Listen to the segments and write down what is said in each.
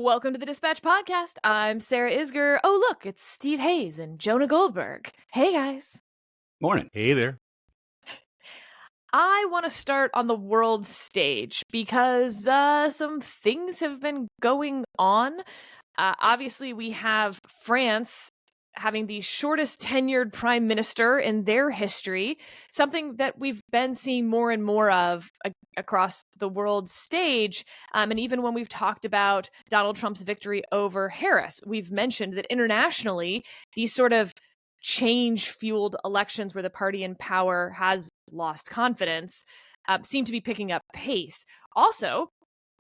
Welcome to the Dispatch Podcast. I'm Sarah Isger. Oh, look, it's Steve Hayes and Jonah Goldberg. Hey, guys. Morning. Hey there. I want to start on the world stage because some things have been going on. Obviously, we have France having the shortest tenured prime minister in their history, something that we've been seeing more and more of across the world stage. And even when we've talked about Donald Trump's victory over Harris, we've mentioned that internationally, these sort of change-fueled elections where the party in power has lost confidence seem to be picking up pace. Also,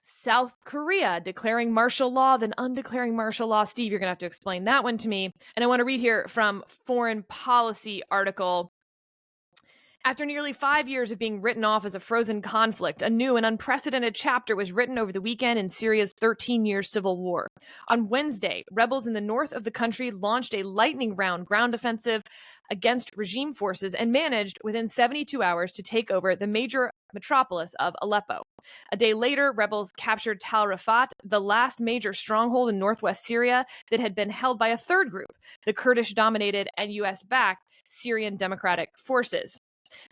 South Korea declaring martial law, then undeclaring martial law. Steve, you're going to have to explain that one to me. And I want to read here from Foreign Policy article. After nearly 5 years of being written off as a frozen conflict, a new and unprecedented chapter was written over the weekend in Syria's 13-year civil war. On Wednesday, rebels in the north of the country launched a lightning round ground offensive against regime forces and managed within 72 hours to take over the major metropolis of Aleppo. A day later, rebels captured Tal Rafat, the last major stronghold in northwest Syria that had been held by a third group, the Kurdish-dominated and US-backed Syrian Democratic Forces.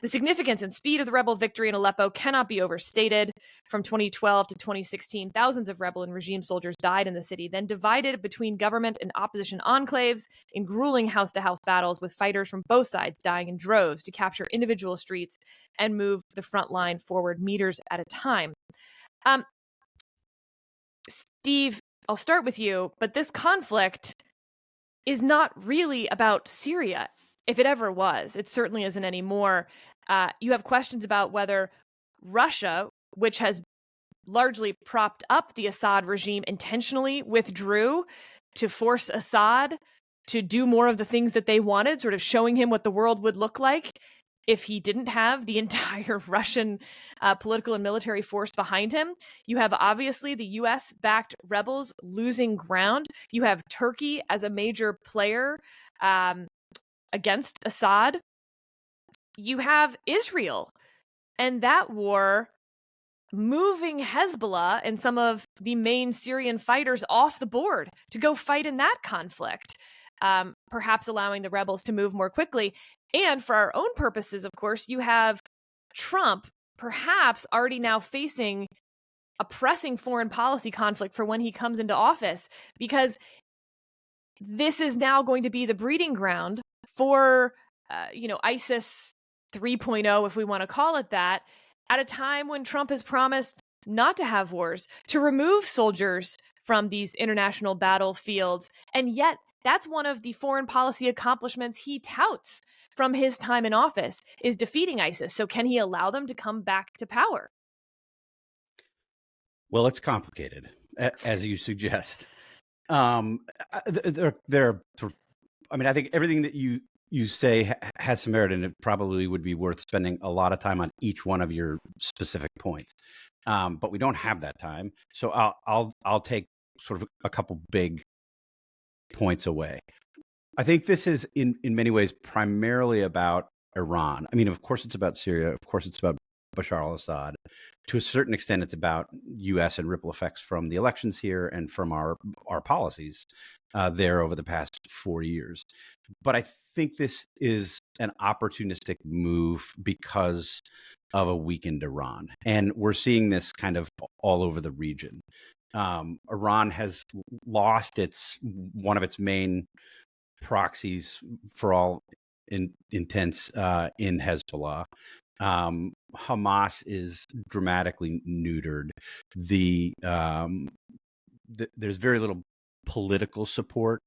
The significance and speed of the rebel victory in Aleppo cannot be overstated. From 2012 to 2016, thousands of rebel and regime soldiers died in the city, then divided between government and opposition enclaves in grueling house-to-house battles with fighters from both sides dying in droves to capture individual streets and move the front line forward meters at a time. Steve, I'll start with you, but this conflict is not really about Syria. If it ever was, it certainly isn't anymore. You have questions about whether Russia, which has largely propped up the Assad regime, intentionally withdrew to force Assad to do more of the things that they wanted, sort of showing him what the world would look like if he didn't have the entire Russian political and military force behind him. You have obviously the US-backed rebels losing ground. You have Turkey as a major player against Assad. You have Israel and that war moving Hezbollah and some of the main Syrian fighters off the board to go fight in that conflict, perhaps allowing the rebels to move more quickly. And for our own purposes, of course, you have Trump perhaps already now facing a pressing foreign policy conflict for when he comes into office, because this is now going to be the breeding ground for, ISIS 3.0, if we want to call it that, at a time when Trump has promised not to have wars, to remove soldiers from these international battlefields. And yet, that's one of the foreign policy accomplishments he touts from his time in office, is defeating ISIS. So can he allow them to come back to power? Well, it's complicated, as you suggest. I think everything that you say has some merit, and it probably would be worth spending a lot of time on each one of your specific points. But we don't have that time, so I'll take sort of a couple big points away. I think this is in many ways primarily about Iran. I mean, of course it's about Syria. Of course it's about Bashar al-Assad. To a certain extent, it's about U.S. and ripple effects from the elections here and from our policies there over the past 4 years. But I think this is an opportunistic move because of a weakened Iran. And we're seeing this kind of all over the region. Iran has lost one of its main proxies for all intents in Hezbollah. Hamas is dramatically neutered. There's very little political support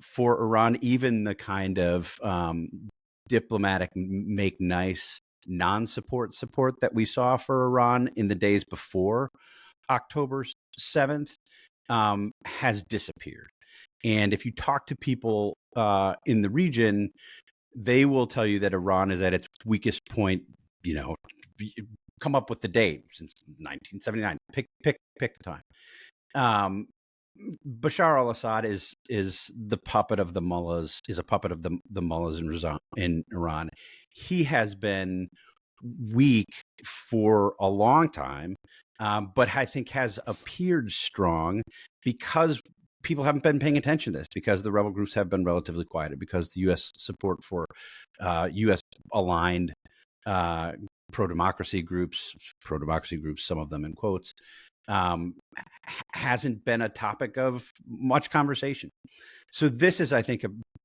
for Iran, even the kind of diplomatic make nice non-support that we saw for Iran in the days before October 7th has disappeared. And if you talk to people in the region, they will tell you that Iran is at its weakest point, come up with the date, since 1979. Pick the time. Bashar al-Assad is the puppet of the mullahs, is a puppet of the mullahs in Iran. He has been weak for a long time but I think has appeared strong because people haven't been paying attention to this, because the rebel groups have been relatively quiet, because the U.S. support for U.S. aligned pro-democracy groups, some of them in quotes, hasn't been a topic of much conversation. So this is, I think,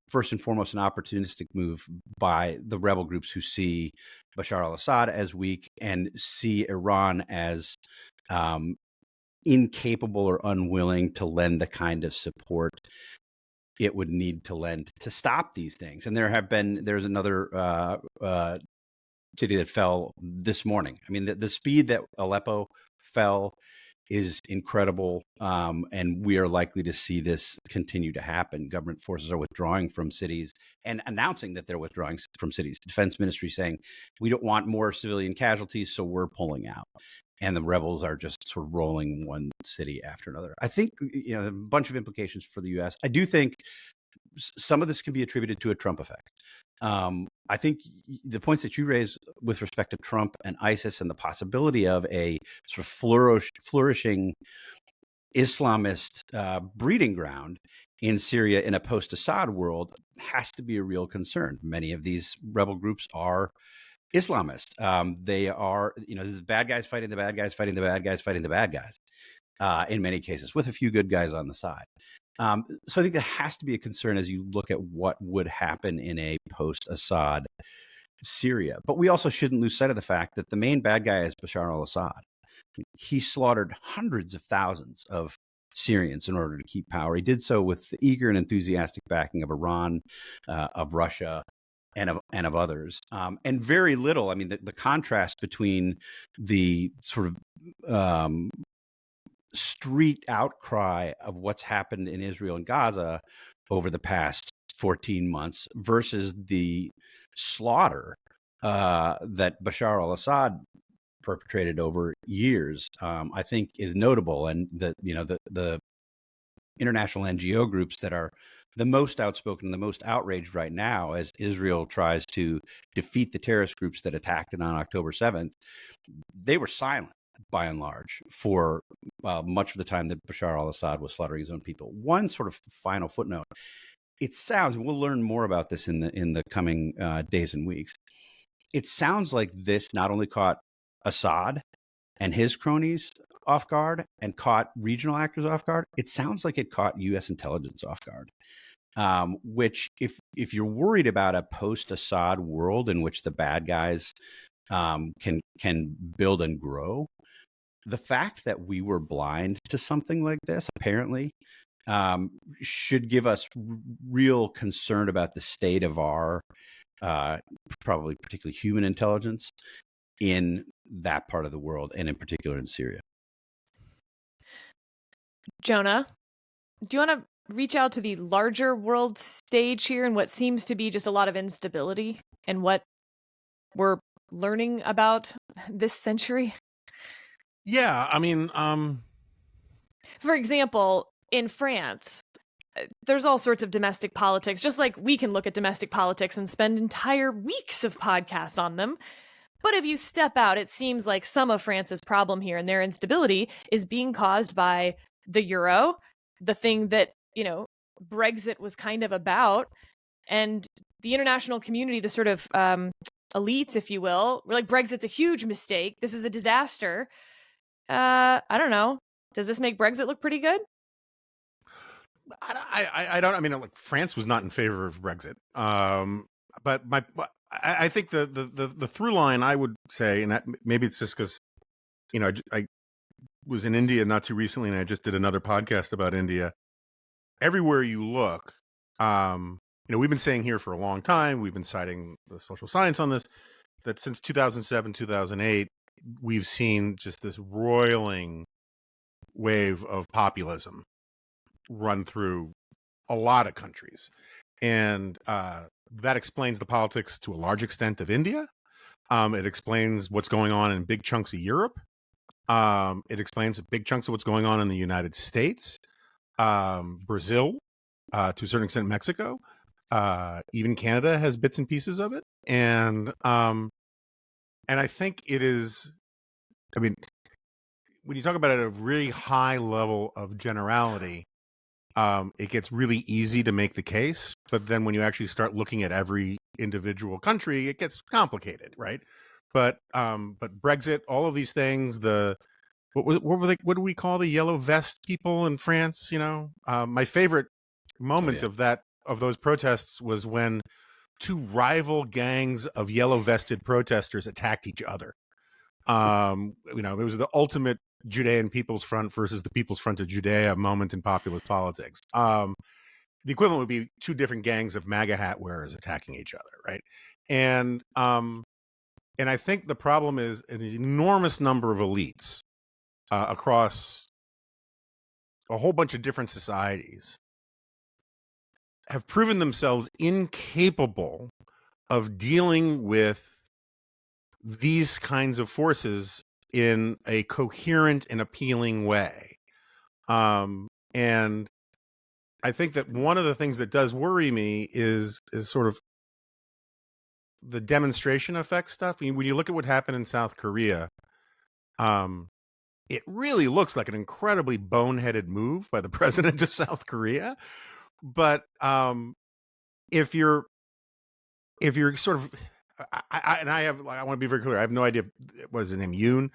first and foremost, an opportunistic move by the rebel groups who see Bashar al-Assad as weak and see Iran as incapable or unwilling to lend the kind of support it would need to lend to stop these things. And there's another city that fell this morning. I mean, the speed that Aleppo fell is incredible, and we are likely to see this continue to happen. Government forces are withdrawing from cities and announcing that they're withdrawing from cities. Defense Ministry saying, we don't want more civilian casualties, so we're pulling out. And the rebels are just sort of rolling one city after another. I think, a bunch of implications for the U.S. I do think some of this can be attributed to a Trump effect. I think the points that you raised with respect to Trump and ISIS and the possibility of a sort of flourishing Islamist breeding ground in Syria in a post-Assad world has to be a real concern. Many of these rebel groups are Islamist. They are, this is bad guys fighting the bad guys, fighting the bad guys, fighting the bad guys, in many cases, with a few good guys on the side. So I think that has to be a concern as you look at what would happen in a post-Assad Syria. But we also shouldn't lose sight of the fact that the main bad guy is Bashar al-Assad. He slaughtered hundreds of thousands of Syrians in order to keep power. He did so with the eager and enthusiastic backing of Iran, of Russia, and of others. And very little, I mean, the contrast between the sort of street outcry of what's happened in Israel and Gaza over the past 14 months versus the slaughter that Bashar al-Assad perpetrated over years, I think is notable. And the international NGO groups that are the most outspoken and the most outraged right now as Israel tries to defeat the terrorist groups that attacked it on October 7th, they were silent by and large for much of the time that Bashar al-Assad was slaughtering his own people. One sort of final footnote: it sounds, and we'll learn more about this in the coming days and weeks, it sounds like this not only caught Assad and his cronies off guard and caught regional actors off guard, it sounds like it caught U.S. intelligence off guard. Which, if you're worried about a post-Assad world in which the bad guys can build and grow, the fact that we were blind to something like this, apparently, should give us real concern about the state of our probably particularly human intelligence in that part of the world, and in particular in Syria. Jonah, do you want to reach out to the larger world stage here and what seems to be just a lot of instability and what we're learning about this century? Yeah, I mean, for example, in France, there's all sorts of domestic politics, just like we can look at domestic politics and spend entire weeks of podcasts on them. But if you step out, it seems like some of France's problem here and their instability is being caused by the euro, the thing that, Brexit was kind of about, and the international community, the sort of elites, if you will, were like, Brexit's a huge mistake. This is a disaster. I don't know. Does this make Brexit look pretty good? I don't. I mean, like, France was not in favor of Brexit. But I think the through line, I would say, and that, maybe it's just because, I was in India not too recently, and I just did another podcast about India. Everywhere you look, we've been saying here for a long time, we've been citing the social science on this, that since 2007, 2008, we've seen just this roiling wave of populism run through a lot of countries. And that explains the politics to a large extent of India. It explains what's going on in big chunks of Europe. It explains big chunks of what's going on in the United States, Brazil, to a certain extent Mexico, even Canada has bits and pieces of it. And I think it is, I mean, when you talk about it at a really high level of generality, it gets really easy to make the case. But then when you actually start looking at every individual country, it gets complicated, right? But Brexit, all of these things, what were they? What do we call the yellow vest people in France? My favorite moment of those protests was when two rival gangs of yellow vested protesters attacked each other. It was the ultimate Judean People's Front versus the People's Front of Judea moment in populist politics. The equivalent would be two different gangs of MAGA hat wearers attacking each other, right? And I think the problem is an enormous number of elites across a whole bunch of different societies have proven themselves incapable of dealing with these kinds of forces in a coherent and appealing way. And I think that one of the things that does worry me is sort of the demonstration effect stuff. I mean, when you look at what happened in South Korea, it really looks like an incredibly boneheaded move by the president of South Korea. But if you're sort of, I want to be very clear. I have no idea what is his name. Yoon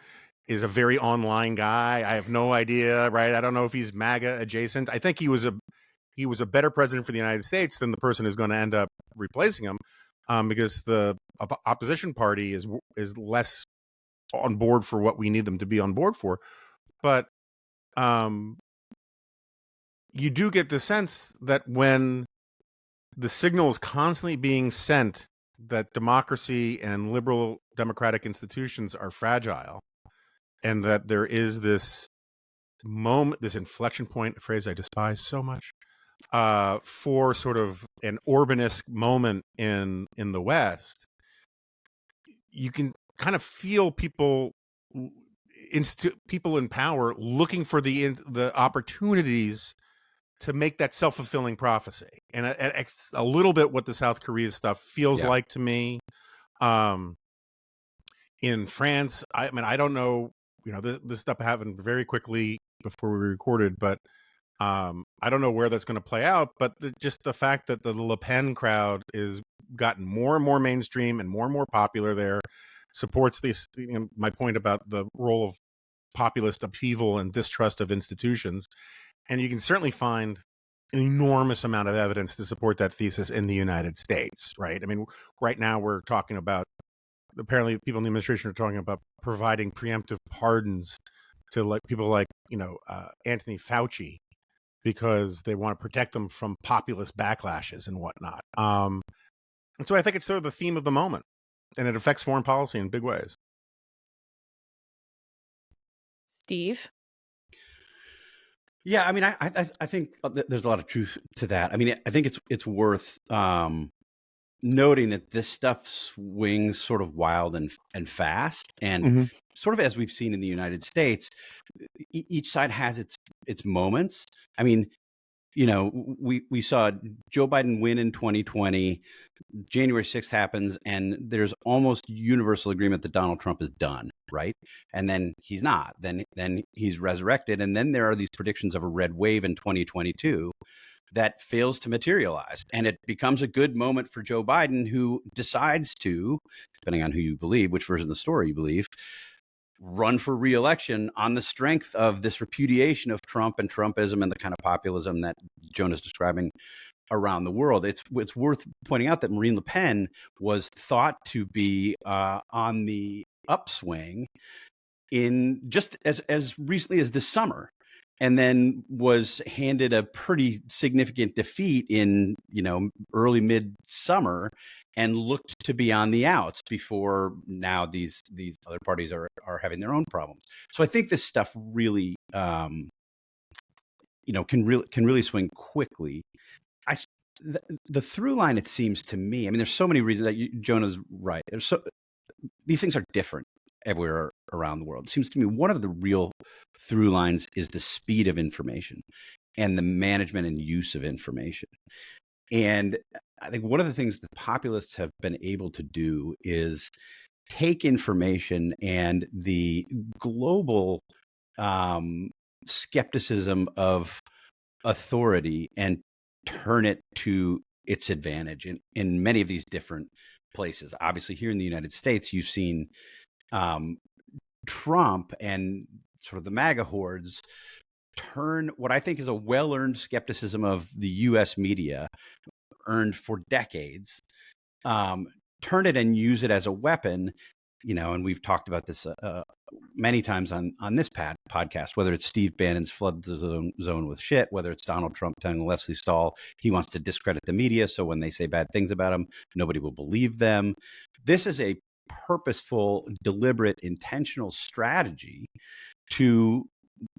is a very online guy. I have no idea, right? I don't know if he's MAGA adjacent. I think he was a better president for the United States than the person who's going to end up replacing him, because the opposition party is less on board for what we need them to be on board for. But you do get the sense that when the signal is constantly being sent that democracy and liberal democratic institutions are fragile, and that there is this moment, this inflection point, a phrase I despise so much, for sort of an Orbanesque moment in the West, you can kind of feel people in power looking for the opportunities to make that self-fulfilling prophecy. And it's a little bit what the South Korea stuff feels like to me. In France, I mean, I don't know, this stuff happened very quickly before we recorded, but I don't know where that's going to play out. But just the fact that the Le Pen crowd is gotten more and more mainstream and more popular there supports this, my point about the role of populist upheaval and distrust of institutions. And you can certainly find an enormous amount of evidence to support that thesis in the United States, right? I mean, right now we're talking about, apparently people in the administration are talking about providing preemptive pardons to people like, Anthony Fauci, because they want to protect them from populist backlashes and whatnot. And so I think it's sort of the theme of the moment, and it affects foreign policy in big ways. Steve? Yeah, I mean, I think there's a lot of truth to that. I mean, I think it's worth noting that this stuff swings sort of wild and fast, and sort of as we've seen in the United States, each side has its moments. I mean, we saw Joe Biden win in 2020. January 6th happens, and there's almost universal agreement that Donald Trump is done, right? And then he's not. Then he's resurrected, and then there are these predictions of a red wave in 2022 that fails to materialize, and it becomes a good moment for Joe Biden, who decides to, depending on who you believe, which version of the story you believe, run for re-election on the strength of this repudiation of Trump and Trumpism and the kind of populism that Jonah's describing around the world. It's worth pointing out that Marine Le Pen was thought to be on the upswing in just as recently as this summer, and then was handed a pretty significant defeat in early mid-summer, and looked to be on the outs before now these other parties are having their own problems. So I think this stuff really can really swing quickly. The through line, it seems to me, I mean, there's so many reasons that Jonah's right. These things are different everywhere around the world. It seems to me one of the real through lines is the speed of information and the management and use of information. And I think one of the things that populists have been able to do is take information and the global skepticism of authority and turn it to its advantage in many of these different places. Obviously, here in the United States, you've seen Trump and sort of the MAGA hordes turn what I think is a well-earned skepticism of the U.S. media, earned for decades, turn it and use it as a weapon. And we've talked about this many times on this podcast, whether it's Steve Bannon's flood the zone with shit, whether it's Donald Trump telling Leslie Stahl he wants to discredit the media, so when they say bad things about him, nobody will believe them. This is a purposeful, deliberate, intentional strategy to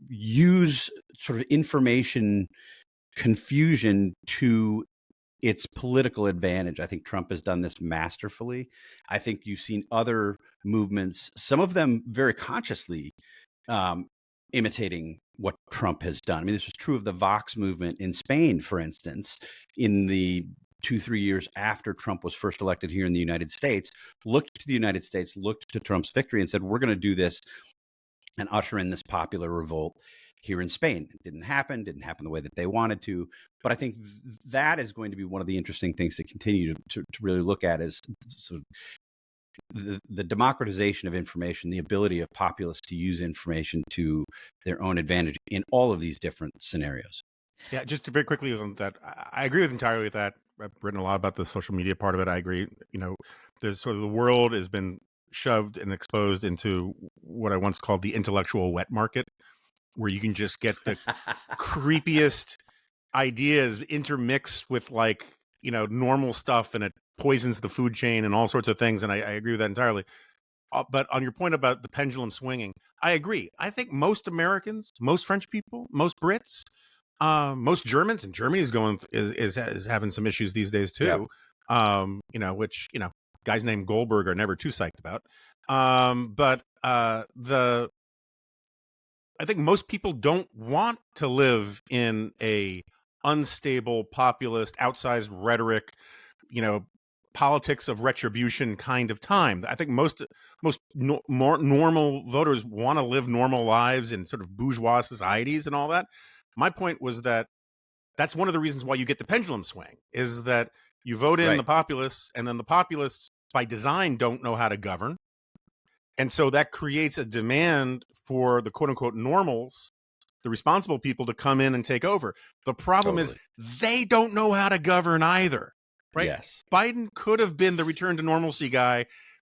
use sort of information confusion to its political advantage. I think Trump has done this masterfully. I think you've seen other movements, some of them very consciously imitating what Trump has done. I mean, this was true of the Vox movement in Spain, for instance, in the 2-3 years after Trump was first elected here in the United States, looked to the United States, looked to Trump's victory and said, we're going to do this and usher in this popular revolt here in Spain. It didn't happen the way that they wanted to. But I think that is going to be one of the interesting things to continue to really look at, is sort of the democratization of information, the ability of populists to use information to their own advantage in all of these different scenarios. Yeah, just very quickly on that, I agree entirely with that. I've written a lot about the social media part of it. I agree. There's sort of the world has been shoved and exposed into what I once called the intellectual wet market, where you can just get the creepiest ideas intermixed with normal stuff, and it poisons the food chain and all sorts of things. And I agree with that entirely. But on your point about the pendulum swinging, I agree. I think most Americans, most French people, most Brits, most Germans, and Germany is having some issues these days too. Yep. Which guys named Goldberg are never too psyched about. But I think most people don't want to live in a unstable, populist, outsized rhetoric, politics of retribution kind of time. I think more normal voters want to live normal lives in sort of bourgeois societies and all that. My point was that that's one of the reasons why you get the pendulum swing, is that you vote in the populists, and then the populists by design don't know how to govern. And so that creates a demand for the quote unquote normals, the responsible people, to come in and take over. The problem is they don't know how to govern either, right? Yes. Biden could have been the return to normalcy guy.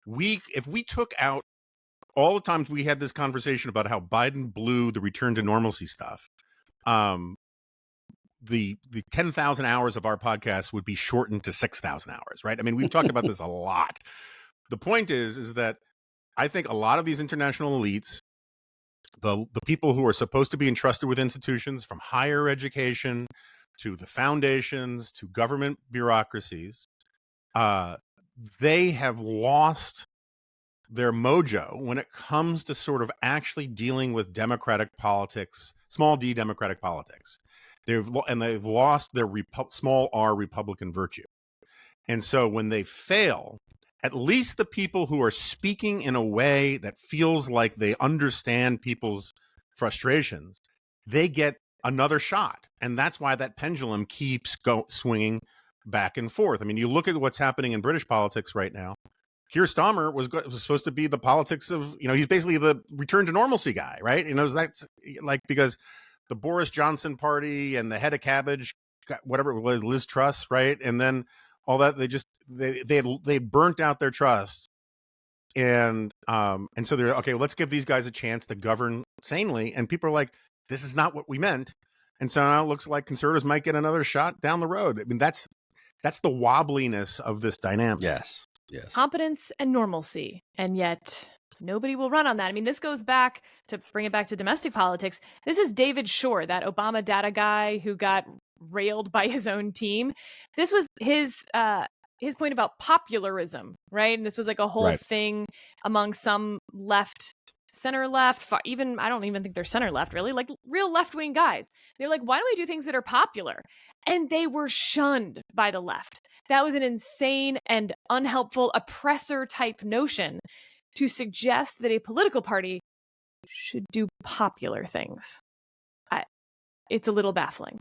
If we took out all the times we had this conversation about how Biden blew the return to normalcy stuff, the 10,000 hours of our podcast would be shortened to 6,000 hours, right? I mean, we've talked about this a lot. The point is that I think a lot of these international elites, the people who are supposed to be entrusted with institutions, from higher education to the foundations to government bureaucracies, they have lost their mojo when it comes to sort of actually dealing with democratic politics, small d democratic politics. They've lost their small r Republican virtue. And so when they fail, at least the people who are speaking in a way that feels like they understand people's frustrations, they get another shot. And that's why that pendulum keeps swinging back and forth. I mean, you look at what's happening in British politics right now. Keir Starmer was supposed to be the politics of, he's basically the return to normalcy guy, right? That's because the Boris Johnson party and the head of cabbage, whatever it was, Liz Truss, right? And then all that, they burnt out their trust. And so they're, okay, let's give these guys a chance to govern sanely. And people are like, this is not what we meant. And so now it looks like conservatives might get another shot down the road. I mean, that's the wobbliness of this dynamic. Yes. Competence and normalcy. And yet nobody will run on that. I mean, this goes back, to bring it back to domestic politics. This is David Shor, that Obama data guy who got railed by his own team. This was his point about popularism, right? And this was like a whole thing among some center left, even, I don't even think they're center left, really, like real left-wing guys. They're like, why don't we do things that are popular? And they were shunned by the left. That was an insane and unhelpful oppressor type notion to suggest that a political party should do popular things. It's a little baffling.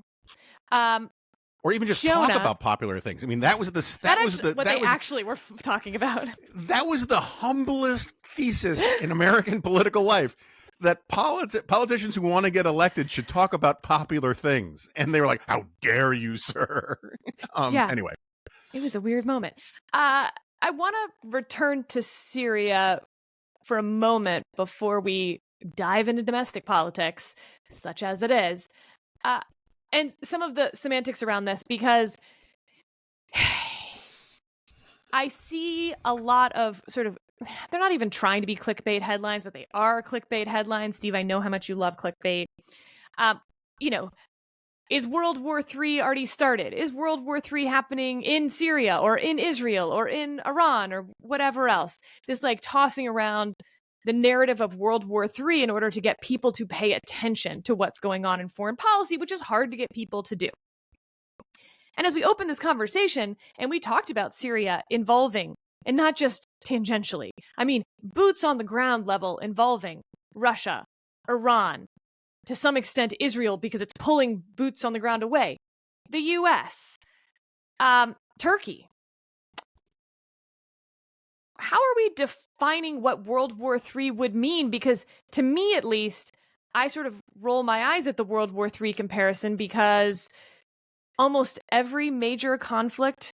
Or even just Jonah, talk about popular things. I mean, that was what they actually were talking about. That was the humblest thesis in American political life, that politicians who want to get elected should talk about popular things. And they were like, "How dare you, sir?" Anyway, it was a weird moment. I want to return to Syria for a moment before we dive into domestic politics, such as it is. And some of the semantics around this, because I see a lot of sort of, they're not even trying to be clickbait headlines, but they are clickbait headlines. Steve, I know how much you love clickbait. Is World War III already started? Is World War III happening in Syria or in Israel or in Iran or whatever else? This like tossing around the narrative of World War III in order to get people to pay attention to what's going on in foreign policy, which is hard to get people to do. And as we open this conversation, and we talked about Syria involving, and not just tangentially, I mean, boots on the ground level involving Russia, Iran, to some extent Israel, because it's pulling boots on the ground away, the US, Turkey. How are we defining what World War III would mean? Because to me, at least, I sort of roll my eyes at the World War III comparison, because almost every major conflict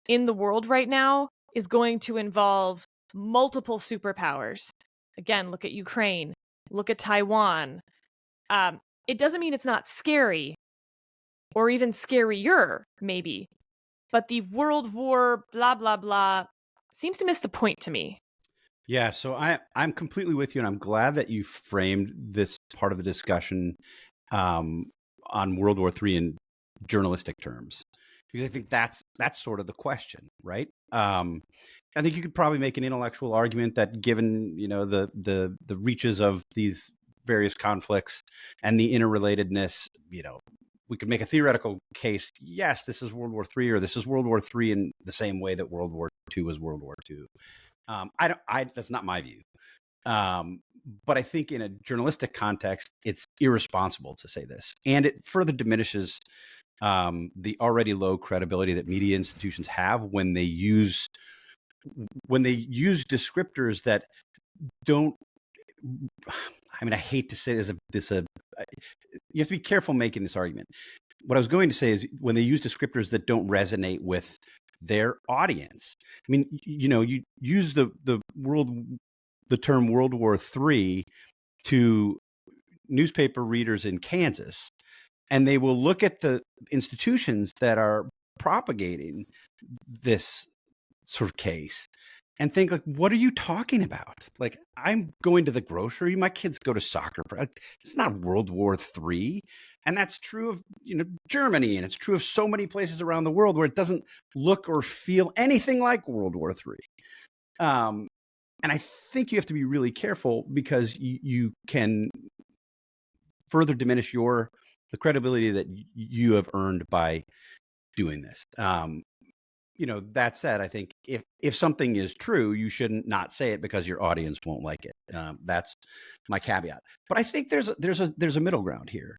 in the world right now is going to involve multiple superpowers. Again, look at Ukraine, look at Taiwan. It doesn't mean it's not scary, or even scarier, maybe, but the World War blah, blah, blah seems to miss the point to me. Yeah, so I'm completely with you, and I'm glad that you framed this part of the discussion on World War III in journalistic terms, because I think that's sort of the question, right? I think you could probably make an intellectual argument that, given the reaches of these various conflicts and the interrelatedness, we could make a theoretical case. Yes, this is World War III, or this is World War III in the same way that World War II was World War II. That's not my view. But I think in a journalistic context, it's irresponsible to say this, and it further diminishes the already low credibility that media institutions have when they use descriptors that don't. I mean, I hate to say this. You have to be careful making this argument. What I was going to say is, when they use descriptors that don't resonate with their audience. I mean, you use the term World War III to newspaper readers in Kansas, and they will look at the institutions that are propagating this sort of case and think, like, what are you talking about? Like, I'm going to the grocery, my kids go to soccer. It's not World War III. And that's true of Germany, and it's true of so many places around the world where it doesn't look or feel anything like World War III. And I think you have to be really careful, because you can further diminish the credibility that you have earned by doing this. That said, I think if something is true, you shouldn't not say it because your audience won't like it. That's my caveat. But I think there's a middle ground here.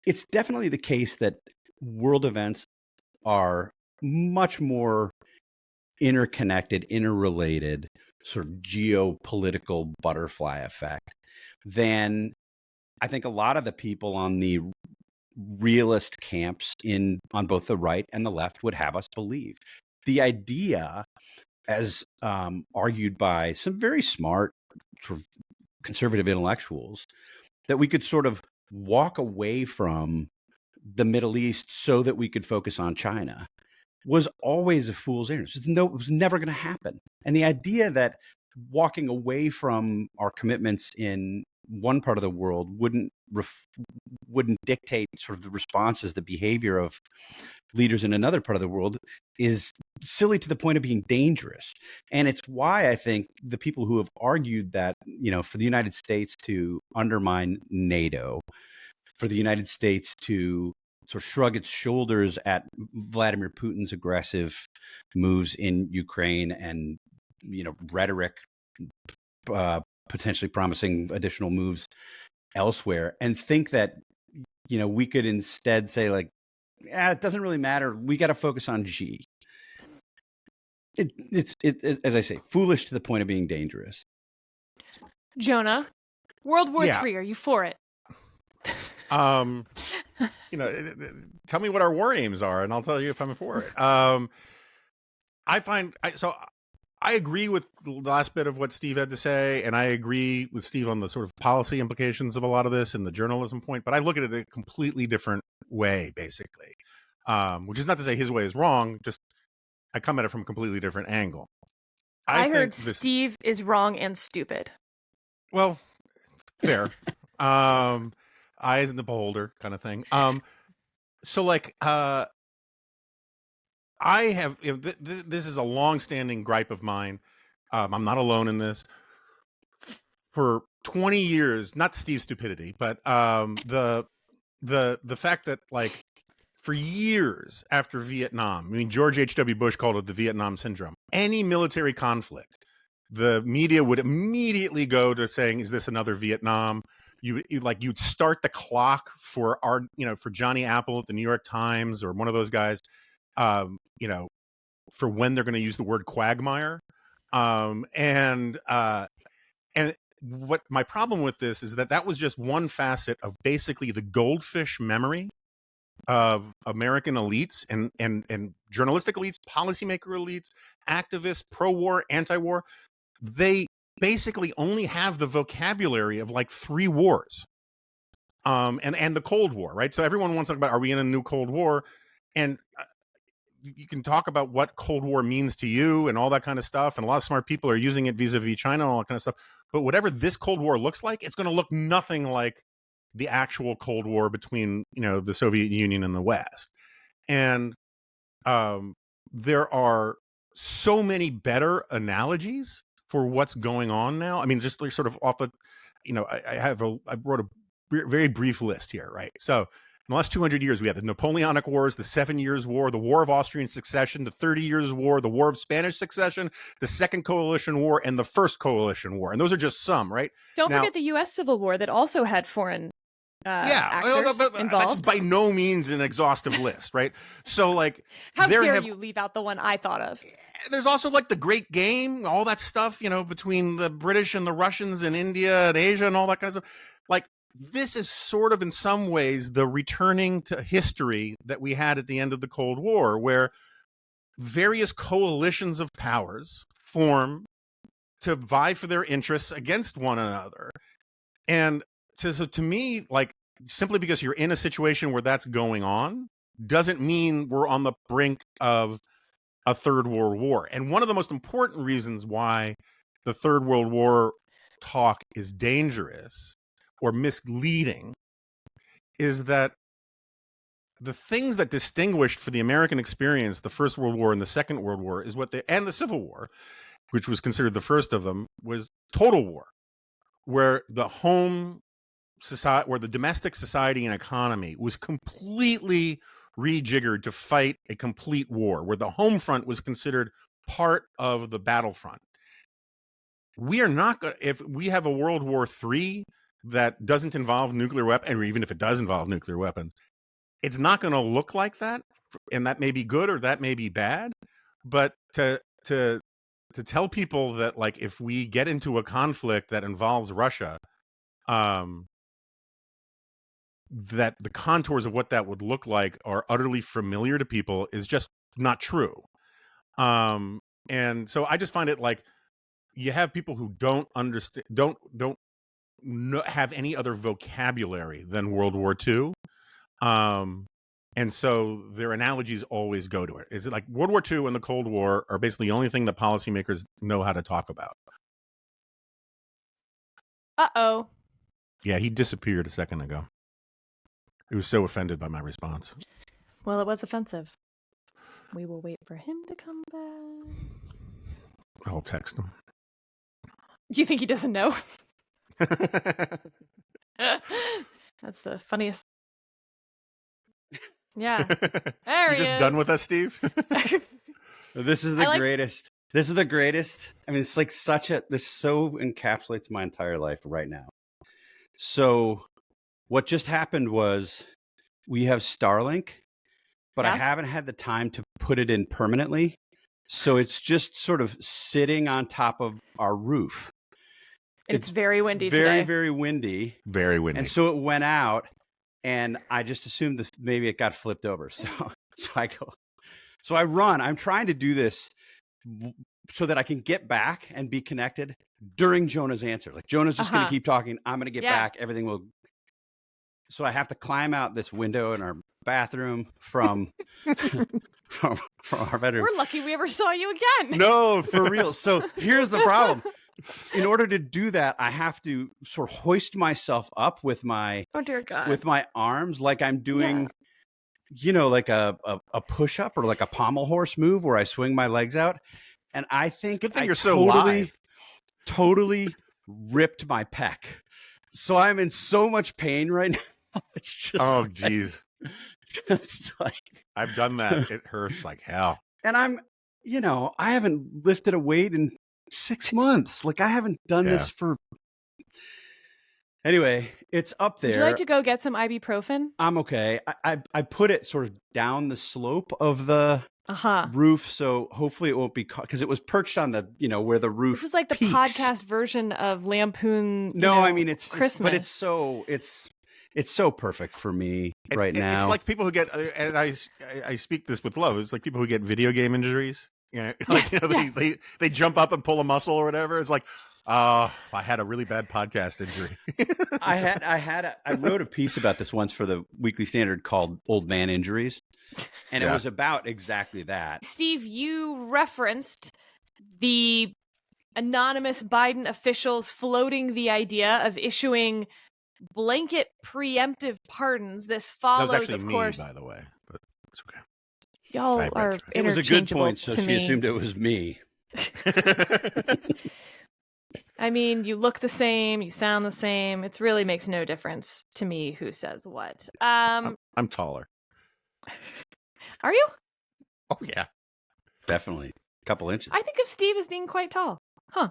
It's definitely the case that world events are much more interconnected, interrelated, sort of geopolitical butterfly effect than I think a lot of the people on the realist camps on both the right and the left would have us believe. The idea, as argued by some very smart sort of conservative intellectuals, that we could sort of walk away from the Middle East so that we could focus on China, was always a fool's errand. It was never going to happen. And the idea that walking away from our commitments in one part of the world wouldn't dictate sort of the responses, the behavior of leaders in another part of the world, is silly to the point of being dangerous. And it's why I think the people who have argued that, for the United States to undermine NATO, for the United States to sort of shrug its shoulders at Vladimir Putin's aggressive moves in Ukraine and, rhetoric potentially promising additional moves elsewhere, and think that, we could instead say like, it doesn't really matter. We got to focus on G. It's as I say, foolish to the point of being dangerous. Jonah, World War Yeah. III, are you for it? Tell me what our war aims are, and I'll tell you if I'm for it. I agree with the last bit of what Steve had to say, and I agree with Steve on the sort of policy implications of a lot of this and the journalism point, but I look at it a completely different way, basically, which is not to say his way is wrong, just I come at it from a completely different angle. I heard Steve is wrong and stupid. Well, fair. Eyes in the beholder kind of thing. I have, this is a long-standing gripe of mine. I'm not alone in this. For 20 years, not Steve's stupidity, but the fact that like for years after Vietnam, I mean, George H.W. Bush called it the Vietnam syndrome. Any military conflict, the media would immediately go to saying, "Is this another Vietnam?" You'd start the clock for for Johnny Apple at the New York Times or one of those guys. For when they're going to use the word quagmire. And what my problem with this is that was just one facet of basically the goldfish memory of American elites and journalistic elites, policymaker elites, activists, pro-war, anti-war. They basically only have the vocabulary of like 3 wars. And the Cold War, right? So everyone wants to talk about, are we in a new Cold War? And you can talk about what Cold War means to you and all that kind of stuff. And a lot of smart people are using it vis-a-vis China and all that kind of stuff. But whatever this Cold War looks like, it's going to look nothing like the actual Cold War between, the Soviet Union and the West. And there are so many better analogies for what's going on now. I mean, just like sort of off the, I wrote a very brief list here, right? So in the last 200 years, we had the Napoleonic Wars, the 7 Years' War, the War of Austrian Succession, the 30 Years' War, the War of Spanish Succession, the Second Coalition War, and the First Coalition War. And those are just some, right? Don't forget the U.S. Civil War that also had foreign actors involved. That's by no means an exhaustive list, right? So, like, how dare you leave out the one I thought of? There's also like the Great Game, all that stuff, between the British and the Russians and India and Asia and all that kind of stuff. Like, this is sort of in some ways the returning to history that we had at the end of the Cold War, where various coalitions of powers form to vie for their interests against one another. And so to me, like, simply because you're in a situation where that's going on doesn't mean we're on the brink of a third world war. And one of the most important reasons why the Third World War talk is dangerous or misleading is that the things that distinguished for the American experience the First World War and the Second World War is and the Civil War, which was considered the first of them, was total war, where the home society, where the domestic society and economy was completely rejiggered to fight a complete war, where the home front was considered part of the battlefront. We are not going to, if we have a World War III that doesn't involve nuclear weapons, or even if it does involve nuclear weapons, it's not going to look like that. And that may be good or that may be bad. But to tell people that, like, if we get into a conflict that involves Russia, that the contours of what that would look like are utterly familiar to people is just not true. And so I just find it like you have people who don't understand, don't have any other vocabulary than World War II. And so their analogies always go to it. Is it like World War II and the Cold War are basically the only thing that policymakers know how to talk about? Uh-oh. Yeah, he disappeared a second ago. He was so offended by my response. Well, it was offensive. We will wait for him to come back. I'll text him. Do you think he doesn't know? That's the funniest. Yeah. There he is. You just done with us, Steve? This is the greatest. This is the greatest. I mean, it's like this so encapsulates my entire life right now. So what just happened was we have Starlink, but I haven't had the time to put it in permanently. So it's just sort of sitting on top of our roof. It's very windy today. today. Very windy. Very windy. And so it went out, and I just assumed maybe it got flipped over. So I run. I'm trying to do this so that I can get back and be connected during Jonah's answer. Like, Jonah's just going to keep talking. I'm going to get back. Everything will. So I have to climb out this window in our bathroom from our bedroom. We're lucky we ever saw you again. No, for real. So here's the problem. In order to do that, I have to sort of hoist myself up with my with my arms, like I'm doing, like a push-up or like a pommel horse move where I swing my legs out. And I think good thing you're so live. Totally ripped my pec. So I'm in so much pain right now. It's just geez. It's like, I've done that. It hurts like hell. And I'm, I haven't lifted a weight in 6 months. Like, I haven't done this for. Anyway, it's up there. Would you like to go get some ibuprofen? I'm okay. I put it sort of down the slope of the roof, so hopefully it won't be caught, because it was perched on the, where the roof. This is like the podcast version of Lampoon. I mean, it's Christmas, but it's so perfect for me right now. It's like people who get, and I speak this with love. It's like people who get video game injuries. They jump up and pull a muscle or whatever. It's like, I had a really bad podcast injury. I wrote a piece about this once for the Weekly Standard called "Old Man Injuries," and it was about exactly that. Steve, you referenced the anonymous Biden officials floating the idea of issuing blanket preemptive pardons. This follows, that was actually of me, course, by the way, but it's okay. Y'all are interchangeable. It was a good point, so she assumed it was me. I mean, you look the same, you sound the same. It really makes no difference to me who says what. I'm taller. Are you? Oh yeah, definitely a couple inches. I think of Steve as being quite tall. Huh?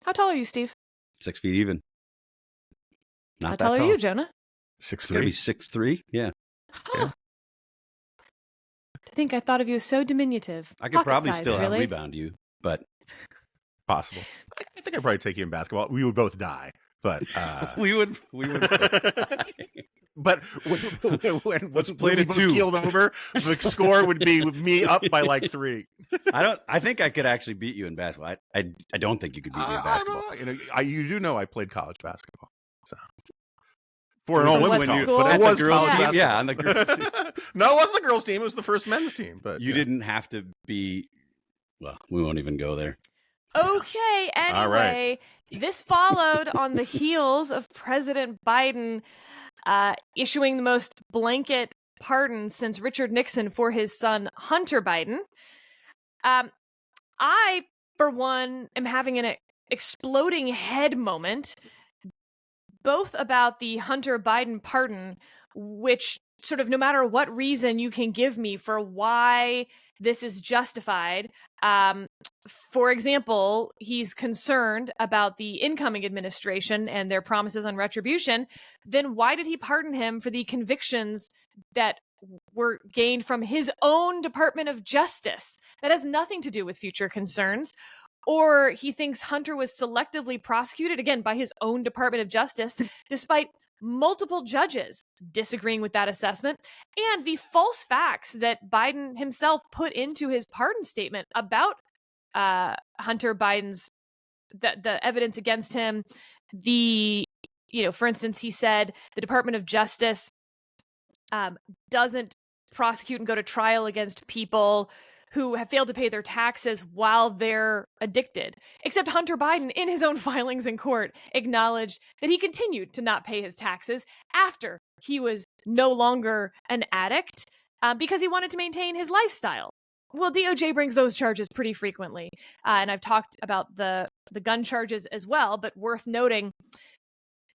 How tall are you, Steve? 6 feet even. Not How that tall are you, Jonah? 6'3". Maybe 6'3". Yeah. Huh. Yeah. To think I thought of you as so diminutive. I could probably still rebound you, but possible. I think I'd probably take you in basketball. We would both die, but we would. But when we both keeled over, the score would be me up by like 3. I think I could actually beat you in basketball. I don't think you could beat me in basketball. I don't know. You do know I played college basketball, so for an Olympic college, but it was college basketball. Yeah, on the girls' team. No, it wasn't the girls' team. It was the first men's team. But you didn't have to be. Well, we won't even go there. Okay. Anyway, this followed on the heels of President Biden issuing the most blanket pardon since Richard Nixon for his son Hunter Biden. I, for one, am having an exploding head moment, both about the Hunter Biden pardon, which sort of no matter what reason you can give me for why this is justified. For example, he's concerned about the incoming administration and their promises on retribution. Then why did he pardon him for the convictions that were gained from his own Department of Justice? That has nothing to do with future concerns. Or he thinks Hunter was selectively prosecuted, again, by his own Department of Justice, despite multiple judges disagreeing with that assessment, and the false facts that Biden himself put into his pardon statement about Hunter Biden's, the evidence against him. For instance, he said the Department of Justice doesn't prosecute and go to trial against people who have failed to pay their taxes while they're addicted. Except Hunter Biden, in his own filings in court, acknowledged that he continued to not pay his taxes after he was no longer an addict because he wanted to maintain his lifestyle. Well, DOJ brings those charges pretty frequently. And I've talked about the gun charges as well, but worth noting,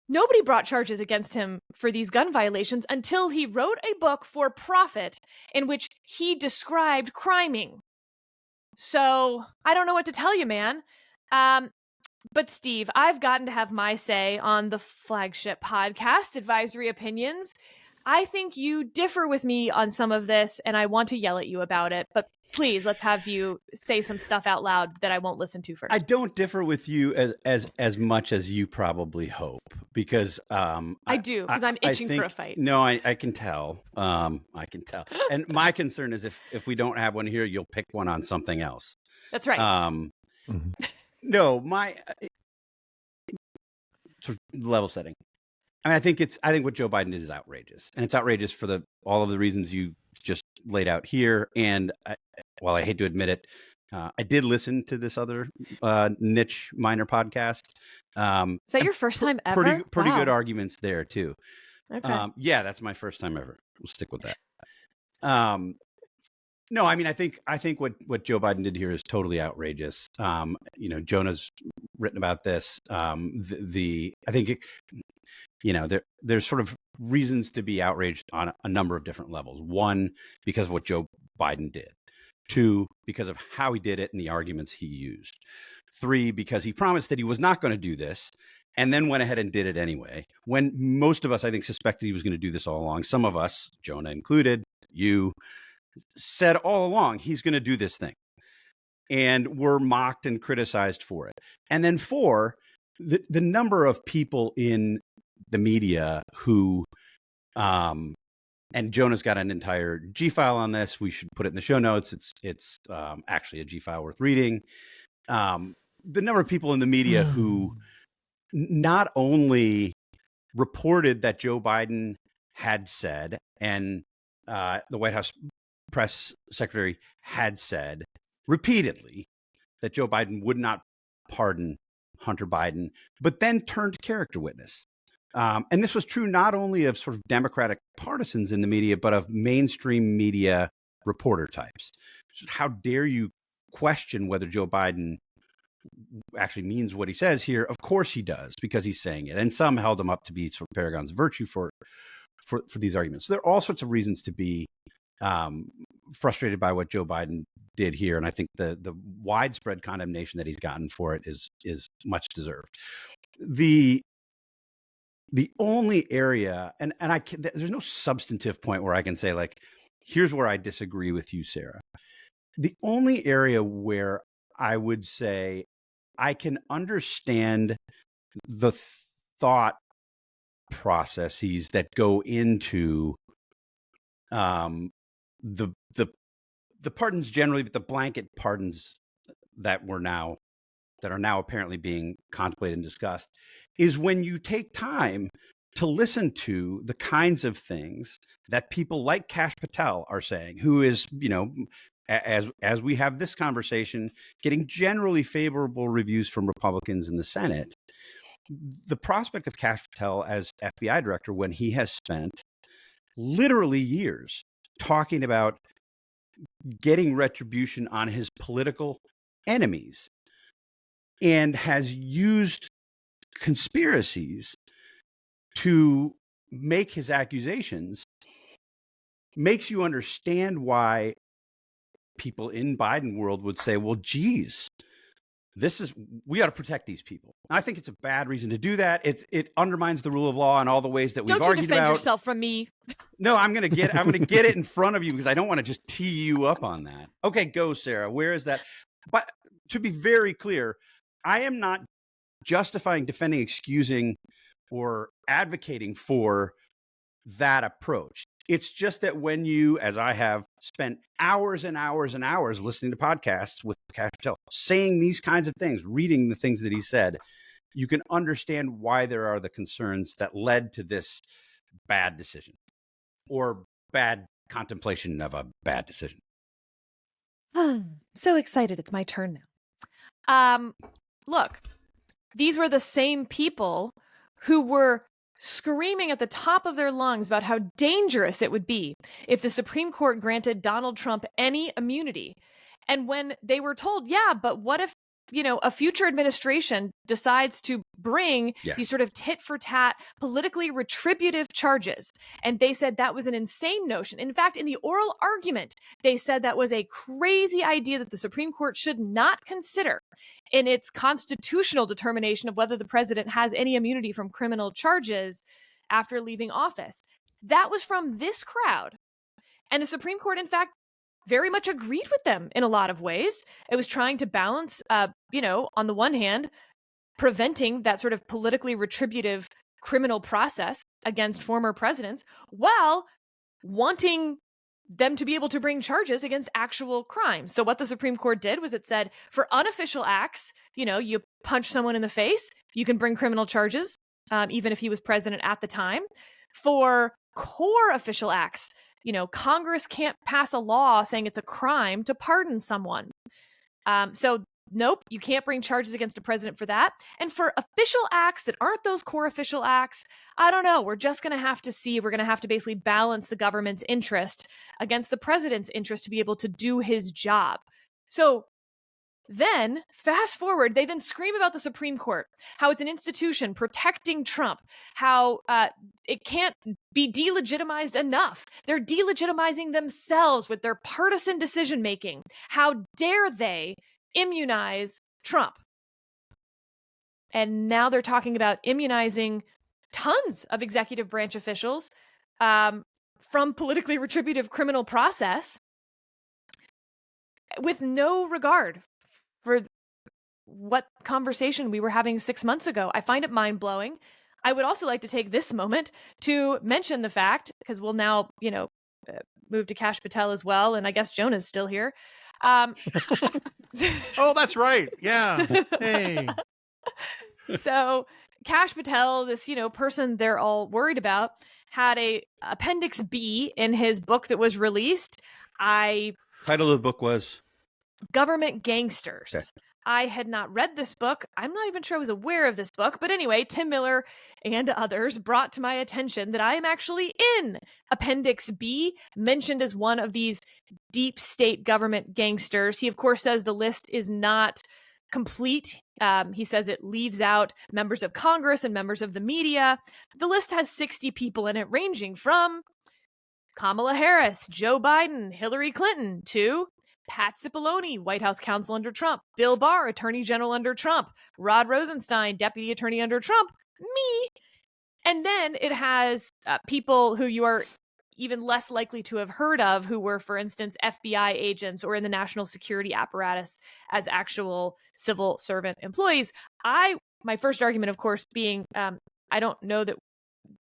nobody brought charges against him for these gun violations until he wrote a book for profit in which he described criming. So I don't know what to tell you, man. But Steve, I've gotten to have my say on the flagship podcast, Advisory Opinions. I think you differ with me on some of this, and I want to yell at you about it. But please, let's have you say some stuff out loud that I won't listen to first. I don't differ with you as much as you probably hope, because I do, because I'm itching for a fight. No, I can tell. I can tell. And my concern is if we don't have one here, you'll pick one on something else. That's right. No, my sort of level setting. I mean, I think what Joe Biden did is outrageous, and it's outrageous for all of the reasons you just laid out here. And while I hate to admit it, I did listen to this other niche minor podcast. Is that your first time ever? Pretty good arguments there too. Okay. Yeah, that's my first time ever. We'll stick with that. No, I mean, I think what Joe Biden did here is totally outrageous. Jonah's written about this. I think there's sort of reasons to be outraged on a number of different levels. One, because of what Joe Biden did. Two, because of how he did it and the arguments he used. Three, because he promised that he was not going to do this and then went ahead and did it anyway, when most of us, I think, suspected he was going to do this all along. Some of us, Jonah included, you, said all along he's going to do this thing, and were mocked and criticized for it. And then four, the number of people in the media who and Jonah's got an entire G file on this. We should put it in the show notes. It's actually a G file worth reading. The number of people in the media who not only reported that Joe Biden had said, and the White House press secretary had said repeatedly, that Joe Biden would not pardon Hunter Biden, but then turned character witness. And this was true not only of sort of Democratic partisans in the media, but of mainstream media reporter types. So how dare you question whether Joe Biden actually means what he says here? Of course he does, because he's saying it. And some held him up to be sort of paragons of virtue for these arguments. So there are all sorts of reasons to be frustrated by what Joe Biden did here. And I think the widespread condemnation that he's gotten for it is much deserved. The only area, and there's no substantive point where I can say, like, here's where I disagree with you, Sarah. The only area where I would say I can understand the thought processes that go into the pardons generally, but the blanket pardons that are now apparently being contemplated and discussed, is when you take time to listen to the kinds of things that people like Kash Patel are saying, who is, as we have this conversation, getting generally favorable reviews from Republicans in the Senate. The prospect of Kash Patel as FBI director, when he has spent literally years talking about getting retribution on his political enemies, and has used conspiracies to make his accusations, makes you understand why people in Biden world would say, well, geez, we got to protect these people. I think it's a bad reason to do that. It undermines the rule of law in all the ways that we've argued about. Don't you defend yourself from me. No, I'm going to get it in front of you, because I don't want to just tee you up on that. Okay, go, Sarah. Where is that? But to be very clear, I am not justifying, defending, excusing, or advocating for that approach. It's just that when you, as I have, spent hours and hours and hours listening to podcasts with Kash Patel, saying these kinds of things, reading the things that he said, you can understand why there are the concerns that led to this bad decision, or bad contemplation of a bad decision. So excited. It's my turn now. Look, these were the same people who were screaming at the top of their lungs about how dangerous it would be if the Supreme Court granted Donald Trump any immunity. And when they were told, yeah, but what if a future administration decides to bring these sort of tit for tat, politically retributive charges. And they said that was an insane notion. In fact, in the oral argument, they said that was a crazy idea that the Supreme Court should not consider in its constitutional determination of whether the president has any immunity from criminal charges after leaving office. That was from this crowd. And the Supreme Court, in fact, very much agreed with them in a lot of ways. It was trying to balance, on the one hand, preventing that sort of politically retributive criminal process against former presidents while wanting them to be able to bring charges against actual crimes. So what the Supreme Court did was it said for unofficial acts, you punch someone in the face, you can bring criminal charges, even if he was president at the time. For core official acts, Congress can't pass a law saying it's a crime to pardon someone. So nope, you can't bring charges against a president for that. And for official acts that aren't those core official acts, I don't know. We're just going to have to see. We're going to have to basically balance the government's interest against the president's interest to be able to do his job. So then, fast forward, they then scream about the Supreme Court, how it's an institution protecting Trump, how it can't be delegitimized enough. They're delegitimizing themselves with their partisan decision-making. How dare they immunize Trump? And now they're talking about immunizing tons of executive branch officials from politically retributive criminal process with no regard for what conversation we were having 6 months ago. I find it mind-blowing. I would also like to take this moment to mention the fact, because we'll now, move to Kash Patel as well, and I guess Jonah's still here. Oh, that's right. Yeah. Hey. So Kash Patel, this, person they're all worried about, had a Appendix B in his book that was released. Title of the book was Government Gangsters. Okay. I had not read this book. I'm not even sure I was aware of this book. But anyway, Tim Miller and others brought to my attention that I am actually in Appendix B, mentioned as one of these deep state government gangsters. He, of course, says the list is not complete. He says it leaves out members of Congress and members of the media. The list has 60 people in it, ranging from Kamala Harris, Joe Biden, Hillary Clinton, to Pat Cipollone, White House counsel under Trump, Bill Barr, Attorney General under Trump, Rod Rosenstein, Deputy Attorney under Trump, me. And then it has people who you are even less likely to have heard of, who were, for instance, FBI agents or in the national security apparatus as actual civil servant employees. My first argument, of course, being I don't know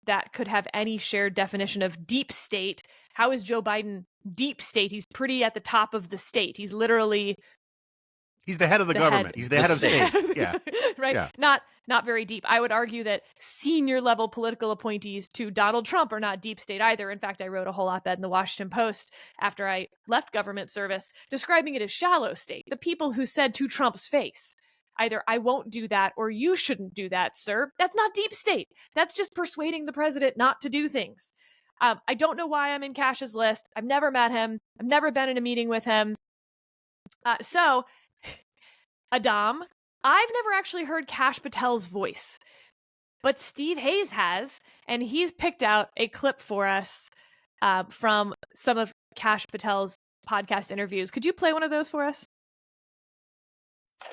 that could have any shared definition of deep state. How is Joe Biden deep state? He's pretty at the top of the state. He's literally... He's the head of the government. He's the head of state. Yeah. Right? Yeah. Not very deep. I would argue that senior level political appointees to Donald Trump are not deep state either. In fact, I wrote a whole op-ed in the Washington Post after I left government service describing it as shallow state. The people who said to Trump's face, either I won't do that or you shouldn't do that, sir. That's not deep state. That's just persuading the president not to do things. I don't know why I'm in Kash's list. I've never met him. I've never been in a meeting with him. So, Adam, I've never actually heard Kash Patel's voice, but Steve Hayes has, and he's picked out a clip for us from some of Kash Patel's podcast interviews. Could you play one of those for us?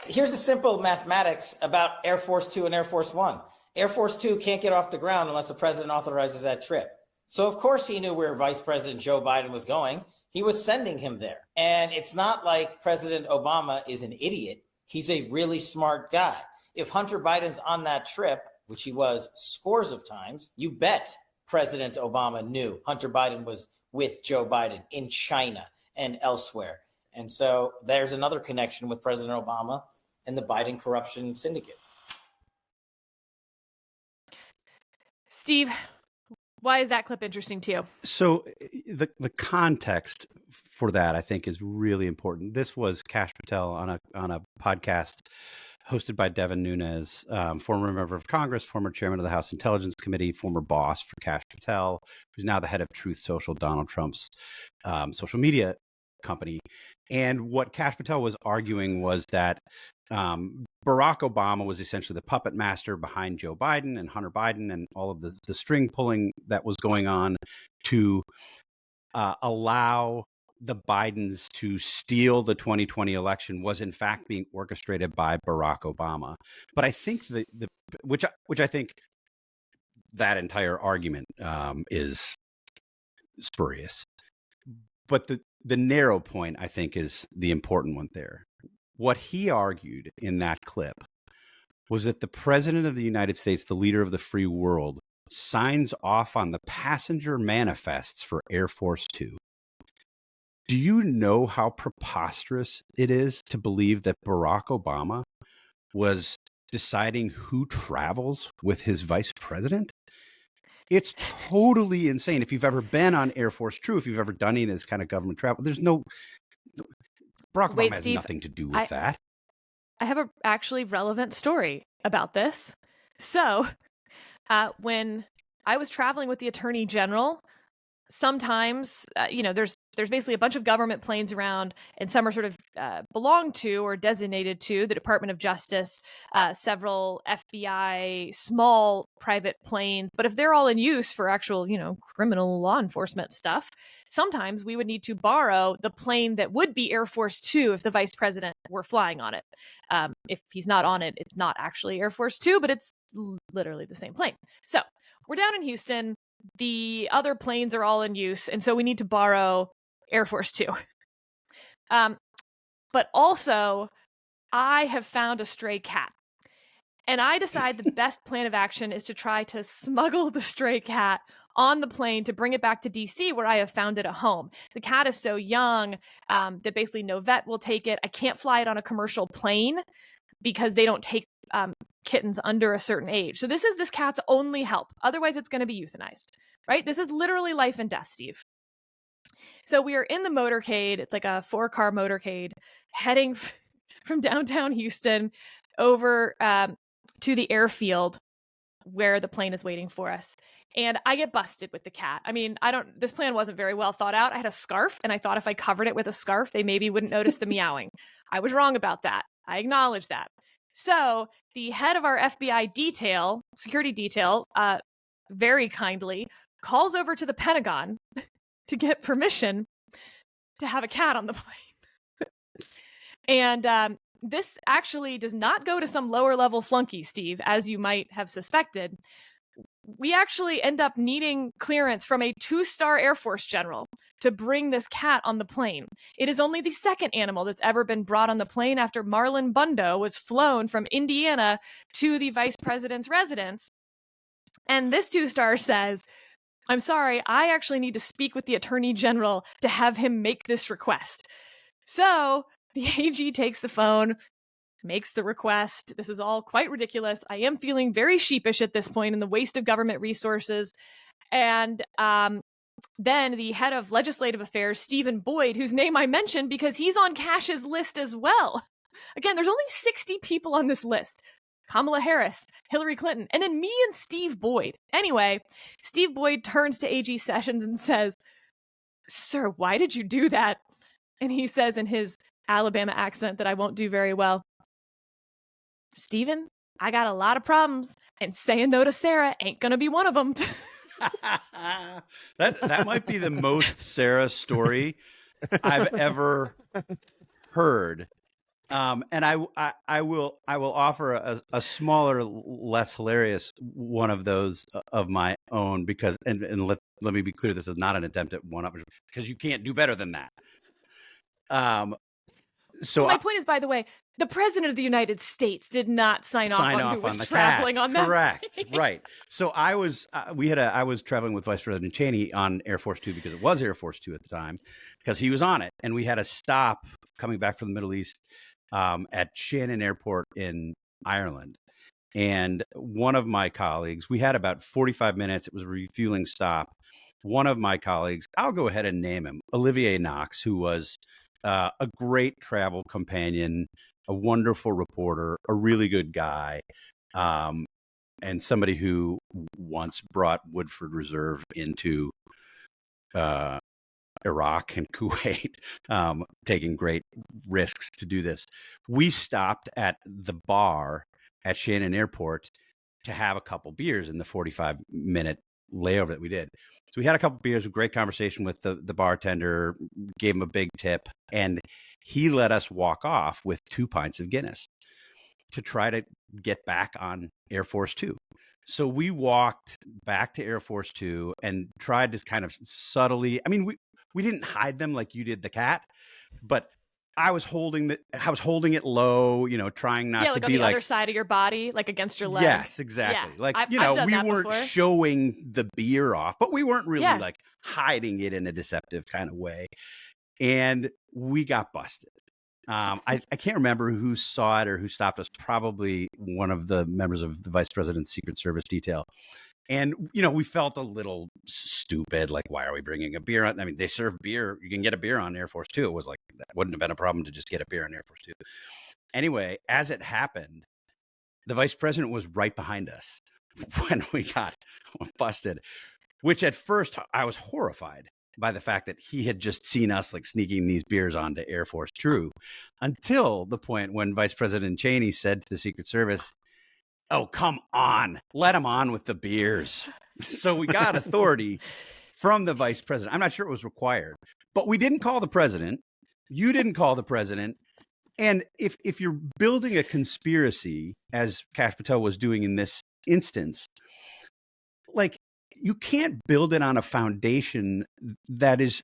Here's a simple mathematics about Air Force Two and Air Force One. Air Force Two can't get off the ground unless the president authorizes that trip. So of course he knew where Vice President Joe Biden was going. He was sending him there. And it's not like President Obama is an idiot. He's a really smart guy. If Hunter Biden's on that trip, which he was scores of times, you bet President Obama knew Hunter Biden was with Joe Biden in China and elsewhere. And so there's another connection with President Obama and the Biden corruption syndicate. Steve, why is that clip interesting to you? So the context for that, I think, is really important. This was Kash Patel on a podcast hosted by Devin Nunes, former member of Congress, former chairman of the House Intelligence Committee, former boss for Kash Patel, who's now the head of Truth Social, Donald Trump's social media company. And what Kash Patel was arguing was that Barack Obama was essentially the puppet master behind Joe Biden and Hunter Biden and all of the string pulling that was going on to allow the Bidens to steal the 2020 election was in fact being orchestrated by Barack Obama. But I think which I think that entire argument is spurious. But the narrow point, I think, is the important one there. What he argued in that clip was that the president of the United States, the leader of the free world, signs off on the passenger manifests for Air Force Two. Do you know how preposterous it is to believe that Barack Obama was deciding who travels with his vice president? It's totally insane. If you've ever been on Air Force Two, if you've ever done any of this kind of government travel, there's no... Barack Obama has Steve, nothing to do with that. I have a actually relevant story about this. So, when I was traveling with the Attorney General, sometimes, there's basically a bunch of government planes around, and some are sort of belong to or designated to the Department of Justice, several FBI small private planes. But if they're all in use for actual, criminal law enforcement stuff, sometimes we would need to borrow the plane that would be Air Force Two if the vice president were flying on it. If he's not on it, it's not actually Air Force Two, but it's literally the same plane. So we're down in Houston. The other planes are all in use, and so we need to borrow Air Force Two. But also, I have found a stray cat. And I decide the best plan of action is to try to smuggle the stray cat on the plane to bring it back to DC, where I have found it a home. The cat is so young that basically no vet will take it. I can't fly it on a commercial plane because they don't take kittens under a certain age. So this is this cat's only help. Otherwise, it's going to be euthanized, right? This is literally life and death, Steve. So we are in the motorcade. It's like a 4-car motorcade heading from downtown Houston over to the airfield where the plane is waiting for us. And I get busted with the cat. I mean, this plan wasn't very well thought out. I had a scarf, and I thought if I covered it with a scarf, they maybe wouldn't notice the meowing. I was wrong about that. I acknowledge that. So the head of our FBI security detail, very kindly calls over to the Pentagon to get permission to have a cat on the plane. And this actually does not go to some lower level flunky, Steve, as you might have suspected. We actually end up needing clearance from a 2-star Air Force general to bring this cat on the plane. It is only the second animal that's ever been brought on the plane after Marlon Bundo was flown from Indiana to the vice president's residence. And this 2-star says, I'm sorry, I actually need to speak with the attorney general to have him make this request. So the AG takes the phone, makes the request. This is all quite ridiculous. I am feeling very sheepish at this point in the waste of government resources. And then the head of legislative affairs, Stephen Boyd, whose name I mentioned because he's on Cash's list as well. Again, there's only 60 people on this list. Kamala Harris, Hillary Clinton, and then me and Steve Boyd. Anyway, Steve Boyd turns to AG Sessions and says, "Sir, why did you do that?" And he says in his Alabama accent that I won't do very well, "Stephen, I got a lot of problems, and saying no to Sarah ain't gonna be one of them." That might be the most Sarah story I've ever heard. And I will offer a smaller, less hilarious one of those of my own, because and let me be clear, this is not an attempt at one-up, because you can't do better than that. So my point is, by the way, the president of the United States did not sign off on who was traveling on that. Correct, right. So I was traveling with Vice President Cheney on Air Force Two, because it was Air Force Two at the time, because he was on it, and we had a stop coming back from the Middle East at Shannon Airport in Ireland. And one of my colleagues, we had about 45 minutes. It was a refueling stop. One of my colleagues, I'll go ahead and name him, Olivier Knox, who was a great travel companion, a wonderful reporter, a really good guy, and somebody who once brought Woodford Reserve into Iraq and Kuwait, taking great risks to do this. We stopped at the bar at Shannon Airport to have a couple beers in the 45-minute layover that we did. So we had a couple beers, a great conversation with the bartender, gave him a big tip, and he let us walk off with 2 pints of Guinness to try to get back on Air Force Two. So we walked back to Air Force Two and tried to kind of subtly, I mean, we didn't hide them like you did the cat, but I was holding it low, trying not to on be the like other side of your body, like against your leg. Yes, exactly. Yeah, like, I've done we that weren't before. showing the beer off, but we weren't really Yeah. like hiding it in a deceptive kind of way. And we got busted. I can't remember who saw it or who stopped us, probably one of the members of the Vice President's Secret Service detail. And, we felt a little stupid. Like, why are we bringing a beer on? I mean, they serve beer. You can get a beer on Air Force Two. It was like, that wouldn't have been a problem to just get a beer on Air Force Two. Anyway, as it happened, the Vice President was right behind us when we got busted, which at first I was horrified by the fact that he had just seen us like sneaking these beers onto Air Force Two, until the point when Vice President Cheney said to the Secret Service, "Oh, come on, let him on with the beers." So we got authority from the Vice President. I'm not sure it was required, but we didn't call the president. You didn't call the president. And if you're building a conspiracy, as Kash Patel was doing in this instance, like, you can't build it on a foundation that is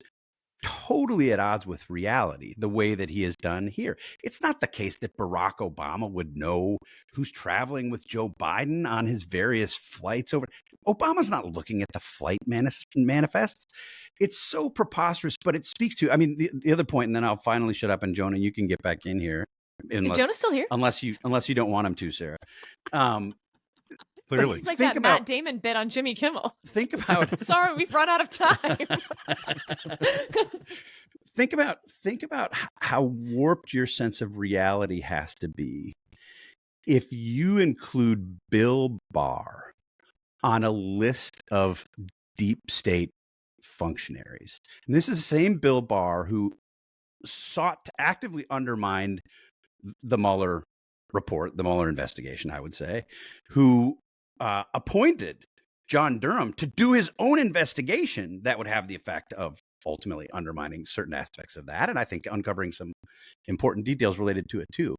totally at odds with reality, the way that he has done here. It's not the case that Barack Obama would know who's traveling with Joe Biden on his various flights over. Obama's not looking at the flight manifests. It's so preposterous, but it speaks to, I mean, the other point, and then I'll finally shut up, and Jonah, you can get back in here. Is Jonah still here? Unless you don't want him to, Sarah. Clearly. It's like that Matt Damon bit on Jimmy Kimmel. Think about Sorry, we've run out of time. Think about how warped your sense of reality has to be if you include Bill Barr on a list of deep state functionaries. And this is the same Bill Barr who sought to actively undermine the Mueller report, the Mueller investigation, I would say, who appointed John Durham to do his own investigation that would have the effect of ultimately undermining certain aspects of that, and I think uncovering some important details related to it too.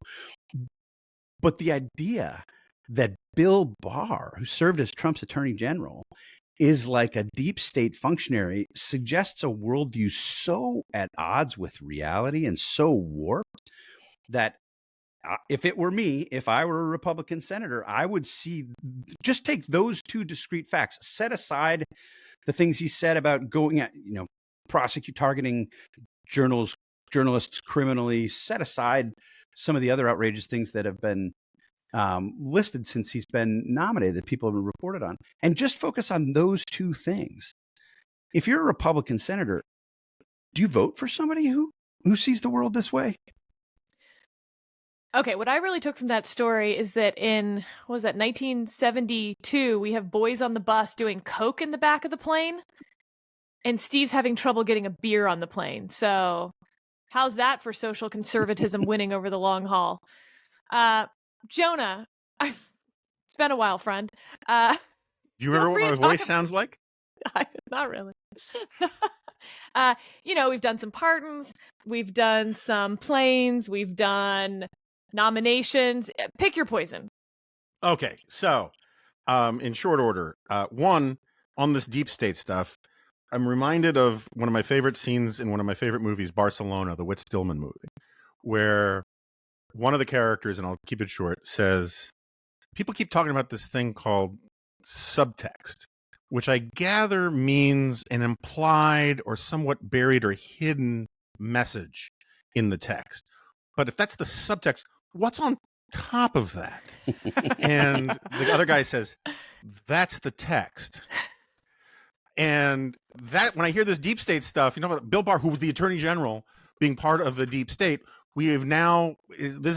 But the idea that Bill Barr, who served as Trump's attorney general, is like a deep state functionary suggests a worldview so at odds with reality and so warped that if it were me, if I were a Republican senator, I would just take those two discrete facts, set aside the things he said about going at, targeting journalists criminally, set aside some of the other outrageous things that have been listed since he's been nominated, that people have been reported on, and just focus on those two things. If you're a Republican senator, do you vote for somebody who sees the world this way? Okay, what I really took from that story is that in, 1972, we have boys on the bus doing coke in the back of the plane, and Steve's having trouble getting a beer on the plane. So how's that for social conservatism winning over the long haul? Jonah, it's been a while, friend. Do you remember what my voice sounds like? Not really. We've done some pardons, we've done some planes, we've done nominations. Pick your poison. Okay, so in short order, one, on this deep state stuff, I'm reminded of one of my favorite scenes in one of my favorite movies, Barcelona, the Whit Stillman movie, where one of the characters, and I'll keep it short, says, people keep talking about this thing called subtext, which I gather means an implied or somewhat buried or hidden message in the text. But if that's the subtext, what's on top of that? And the other guy says, that's the text. And that, when I hear this deep state stuff, Bill Barr, who was the attorney general, being part of the deep state, this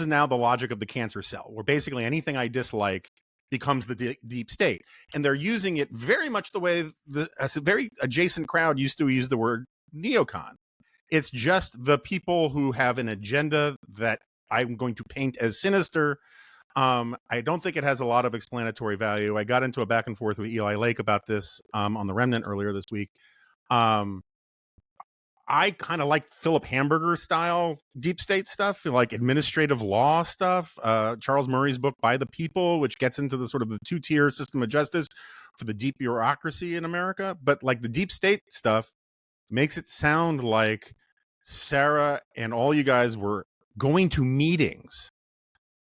is now the logic of the cancer cell, where basically anything I dislike becomes the deep state. And they're using it very much the way a very adjacent crowd used to use the word neocon. It's just the people who have an agenda that I'm going to paint as sinister. I don't think it has a lot of explanatory value. I got into a back and forth with Eli Lake about this on The Remnant earlier this week. I kind of like Philip Hamburger style deep state stuff, like administrative law stuff. Charles Murray's book By the People, which gets into the sort of the two-tier system of justice for the deep bureaucracy in America. But like the deep state stuff makes it sound like Sarah and all you guys were going to meetings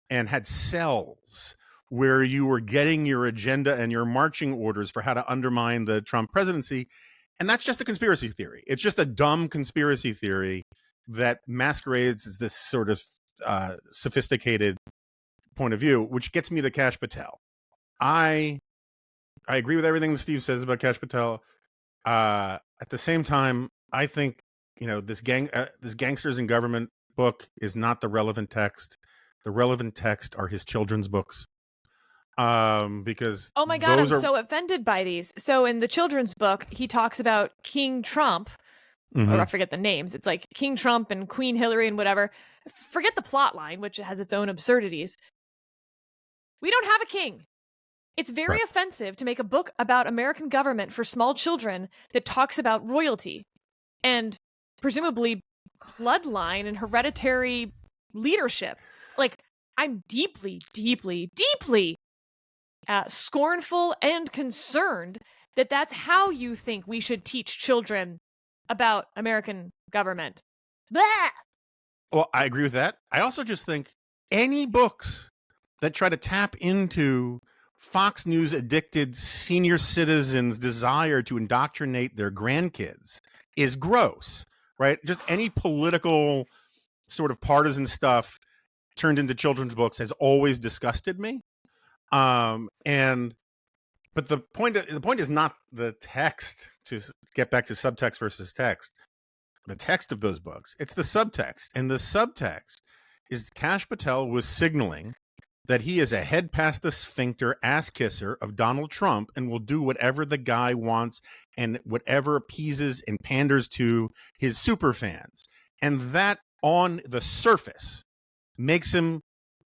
and had cells where you were getting your agenda and your marching orders for how to undermine the Trump presidency. And that's just a conspiracy theory. It's just a dumb conspiracy theory that masquerades as this sort of sophisticated point of view, which gets me to Kash Patel. I agree with everything that Steve says about Kash Patel. At the same time, I think, this Gangsters in Government book is not the relevant text. The relevant text are his children's books. Because oh my God, I'm so offended by these. So in the children's book, he talks about King Trump, or I forget the names. It's like King Trump and Queen Hillary and whatever. Forget the plot line, which has its own absurdities. We don't have a king. It's very offensive to make a book about American government for small children that talks about royalty and presumably bloodline and hereditary leadership. Like, I'm deeply, deeply, deeply scornful and concerned that that's how you think we should teach children about American government. Blah! Well, I agree with that. I also just think any books that try to tap into Fox News addicted senior citizens' desire to indoctrinate their grandkids is gross, right? Just any political sort of partisan stuff turned into children's books has always disgusted me. But the point is not the text, to get back to subtext versus text, the text of those books. It's the subtext. And the subtext is Kash Patel was signaling that he is a head past the sphincter ass kisser of Donald Trump and will do whatever the guy wants and whatever appeases and panders to his super fans. And that on the surface makes him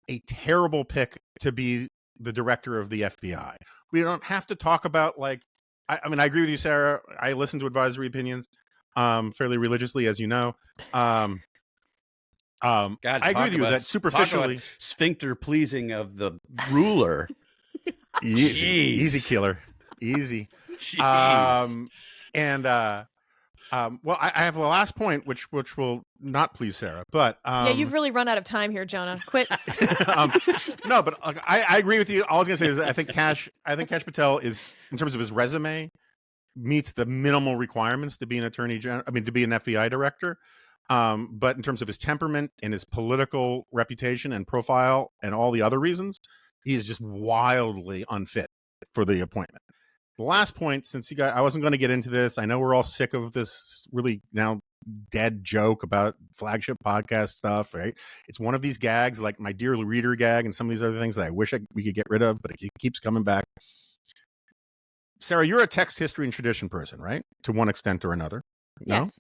a terrible pick to be the director of the FBI. We don't have to talk about, like, I mean, I agree with you, Sarah. I listen to advisory opinions fairly religiously, as you know. God, I agree with you that superficially, sphincter pleasing of the ruler. Easy killer, easy. Well, I have the last point, which will not please Sarah, but yeah, you've really run out of time here, Jonah. Quit. No, but I agree with you. All I was gonna say is that I think Kash Patel is, in terms of his resume, meets the minimal requirements to be an attorney general. I mean, to be an FBI director. But in terms of his temperament and his political reputation and profile and all the other reasons, he is just wildly unfit for the appointment. The last point, since I wasn't going to get into this. I know we're all sick of this really now dead joke about flagship podcast stuff, right? It's one of these gags, like my dear reader gag and some of these other things that I wish we could get rid of, but it keeps coming back. Sarah, you're a text history and tradition person, right? To one extent or another. No? Yes.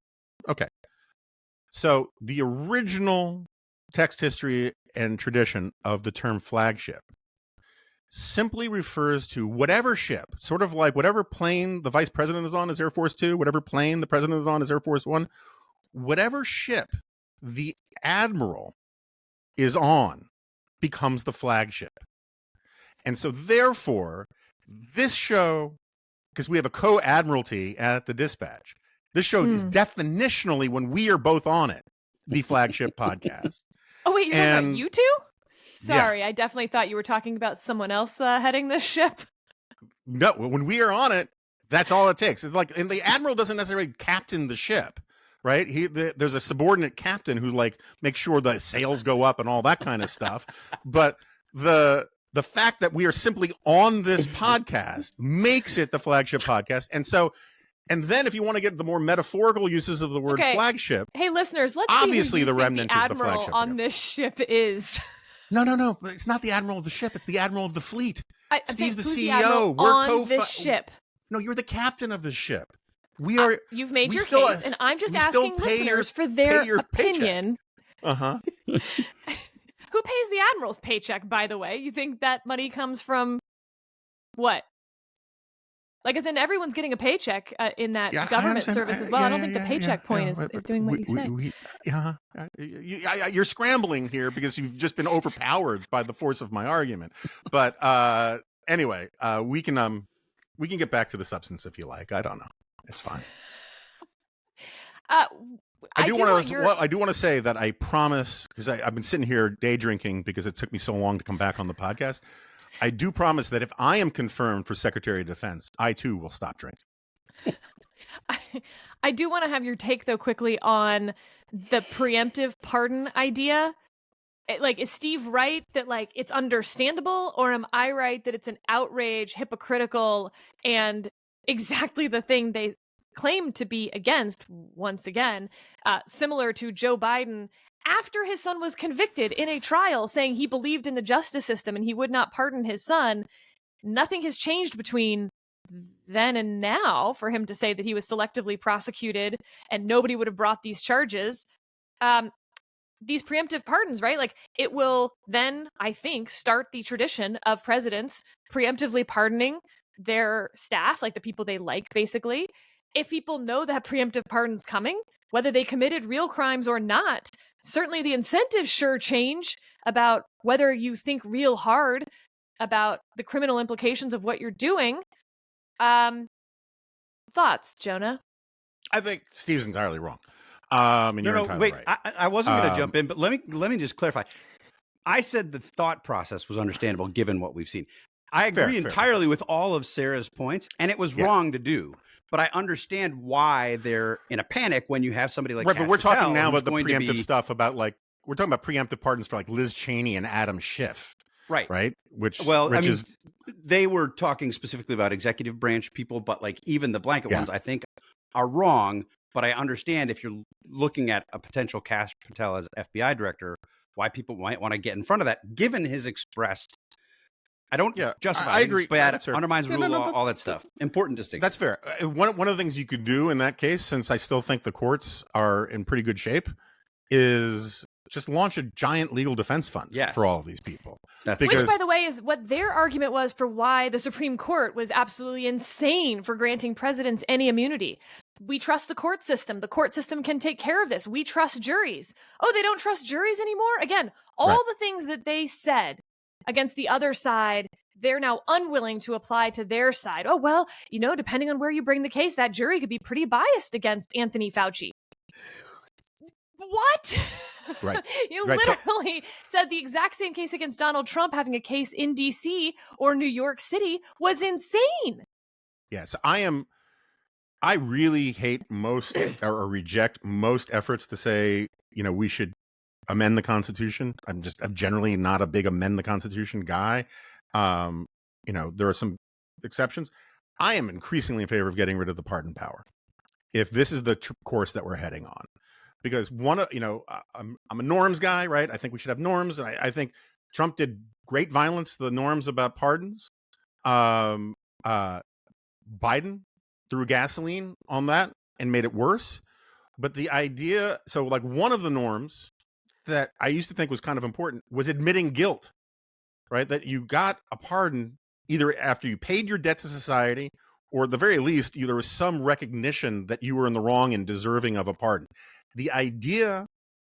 Okay. So the original text history and tradition of the term flagship simply refers to whatever ship, sort of like whatever plane the vice president is on is Air Force 2, whatever plane the president is on is Air Force 1, whatever ship the admiral is on becomes the flagship. And so therefore, this show, because we have a co-admiralty at the Dispatch, this show is definitionally, when we are both on it, the flagship podcast. Oh, wait, you're talking about you two? Sorry, yeah. I definitely thought you were talking about someone else heading this ship. No, when we are on it, that's all it takes. It's like, and the admiral doesn't necessarily captain the ship, right? There's a subordinate captain who like makes sure the sails go up and all that kind of stuff. But the fact that we are simply on this podcast makes it the flagship podcast. And then if you want to get the more metaphorical uses of the word flagship. Hey, listeners, let's obviously see who the Remnant is the flagship on this ship is. No. It's not the admiral of the ship. It's the admiral of the fleet. Steve's the CEO. We're on this ship. No, you're the captain of the ship. We are. You've made we your still- case, and I'm just we still asking pay your- listeners for their pay your paycheck. opinion. Uh-huh. Who pays the admiral's paycheck, by the way? You think that money comes from what? Like, as in everyone's getting a paycheck in that Yeah, I government understand. service as well. I don't think the paycheck point is doing what you say. You're scrambling here because you've just been overpowered by the force of my argument. But anyway, we can get back to the substance if you like. I don't know. It's fine. I do want to say that I promise, because I've been sitting here day drinking because it took me so long to come back on the podcast. I do promise that if I am confirmed for Secretary of Defense, I too will stop drinking. I do want to have your take, though, quickly on the preemptive pardon idea. Is Steve right that, it's understandable, or am I right that it's an outrage, hypocritical, and exactly the thing they claim to be against, once again, similar to Joe Biden after his son was convicted in a trial, saying he believed in the justice system and he would not pardon his son. Nothing has changed between then and now for him to say that he was selectively prosecuted and nobody would have brought these charges. These preemptive pardons, right? It will then, I think, start the tradition of presidents preemptively pardoning their staff, like the people they like, basically. If people know that preemptive pardon's coming, whether they committed real crimes or not, certainly the incentives sure change about whether you think real hard about the criminal implications of what you're doing. Thoughts, Jonah? I think Steve's entirely wrong. And you're entirely right. I wasn't going to jump in, but let me just clarify. I said the thought process was understandable given what we've seen. I agree entirely with all of Sarah's points, and it was wrong to do. But I understand why they're in a panic when you have somebody like right. But we're talking now about the preemptive stuff about we're talking about preemptive pardons for Liz Cheney and Adam Schiff, right? Which they were talking specifically about executive branch people, but even the blanket ones, I think, are wrong. But I understand if you're looking at a potential Kash Patel as FBI director, why people might want to get in front of that, given his expressed. I don't justify. I agree. Bad, undermines rule law, all that stuff. Important distinction. That's fair. One of the things you could do in that case, since I still think the courts are in pretty good shape, is just launch a giant legal defense fund for all of these people. Which, by the way, is what their argument was for why the Supreme Court was absolutely insane for granting presidents any immunity. We trust the court system. The court system can take care of this. We trust juries. Oh, they don't trust juries anymore? Again, all the things that they said against the other side, they're now unwilling to apply to their side. Oh, well, depending on where you bring the case, that jury could be pretty biased against Anthony Fauci. What? Right. You literally said the exact same case against Donald Trump having a case in D.C. or New York City was insane. Yes, I really hate most or reject most efforts to say, we should amend the Constitution. I'm generally not a big amend the Constitution guy. There are some exceptions. I am increasingly in favor of getting rid of the pardon power if this is the course that we're heading on. Because I'm a norms guy, right? I think we should have norms, and I think Trump did great violence to the norms about pardons. Biden threw gasoline on that and made it worse. But the idea, one of the norms that I used to think was kind of important was admitting guilt, right? That you got a pardon either after you paid your debt to society, or at the very least, there was some recognition that you were in the wrong and deserving of a pardon. The idea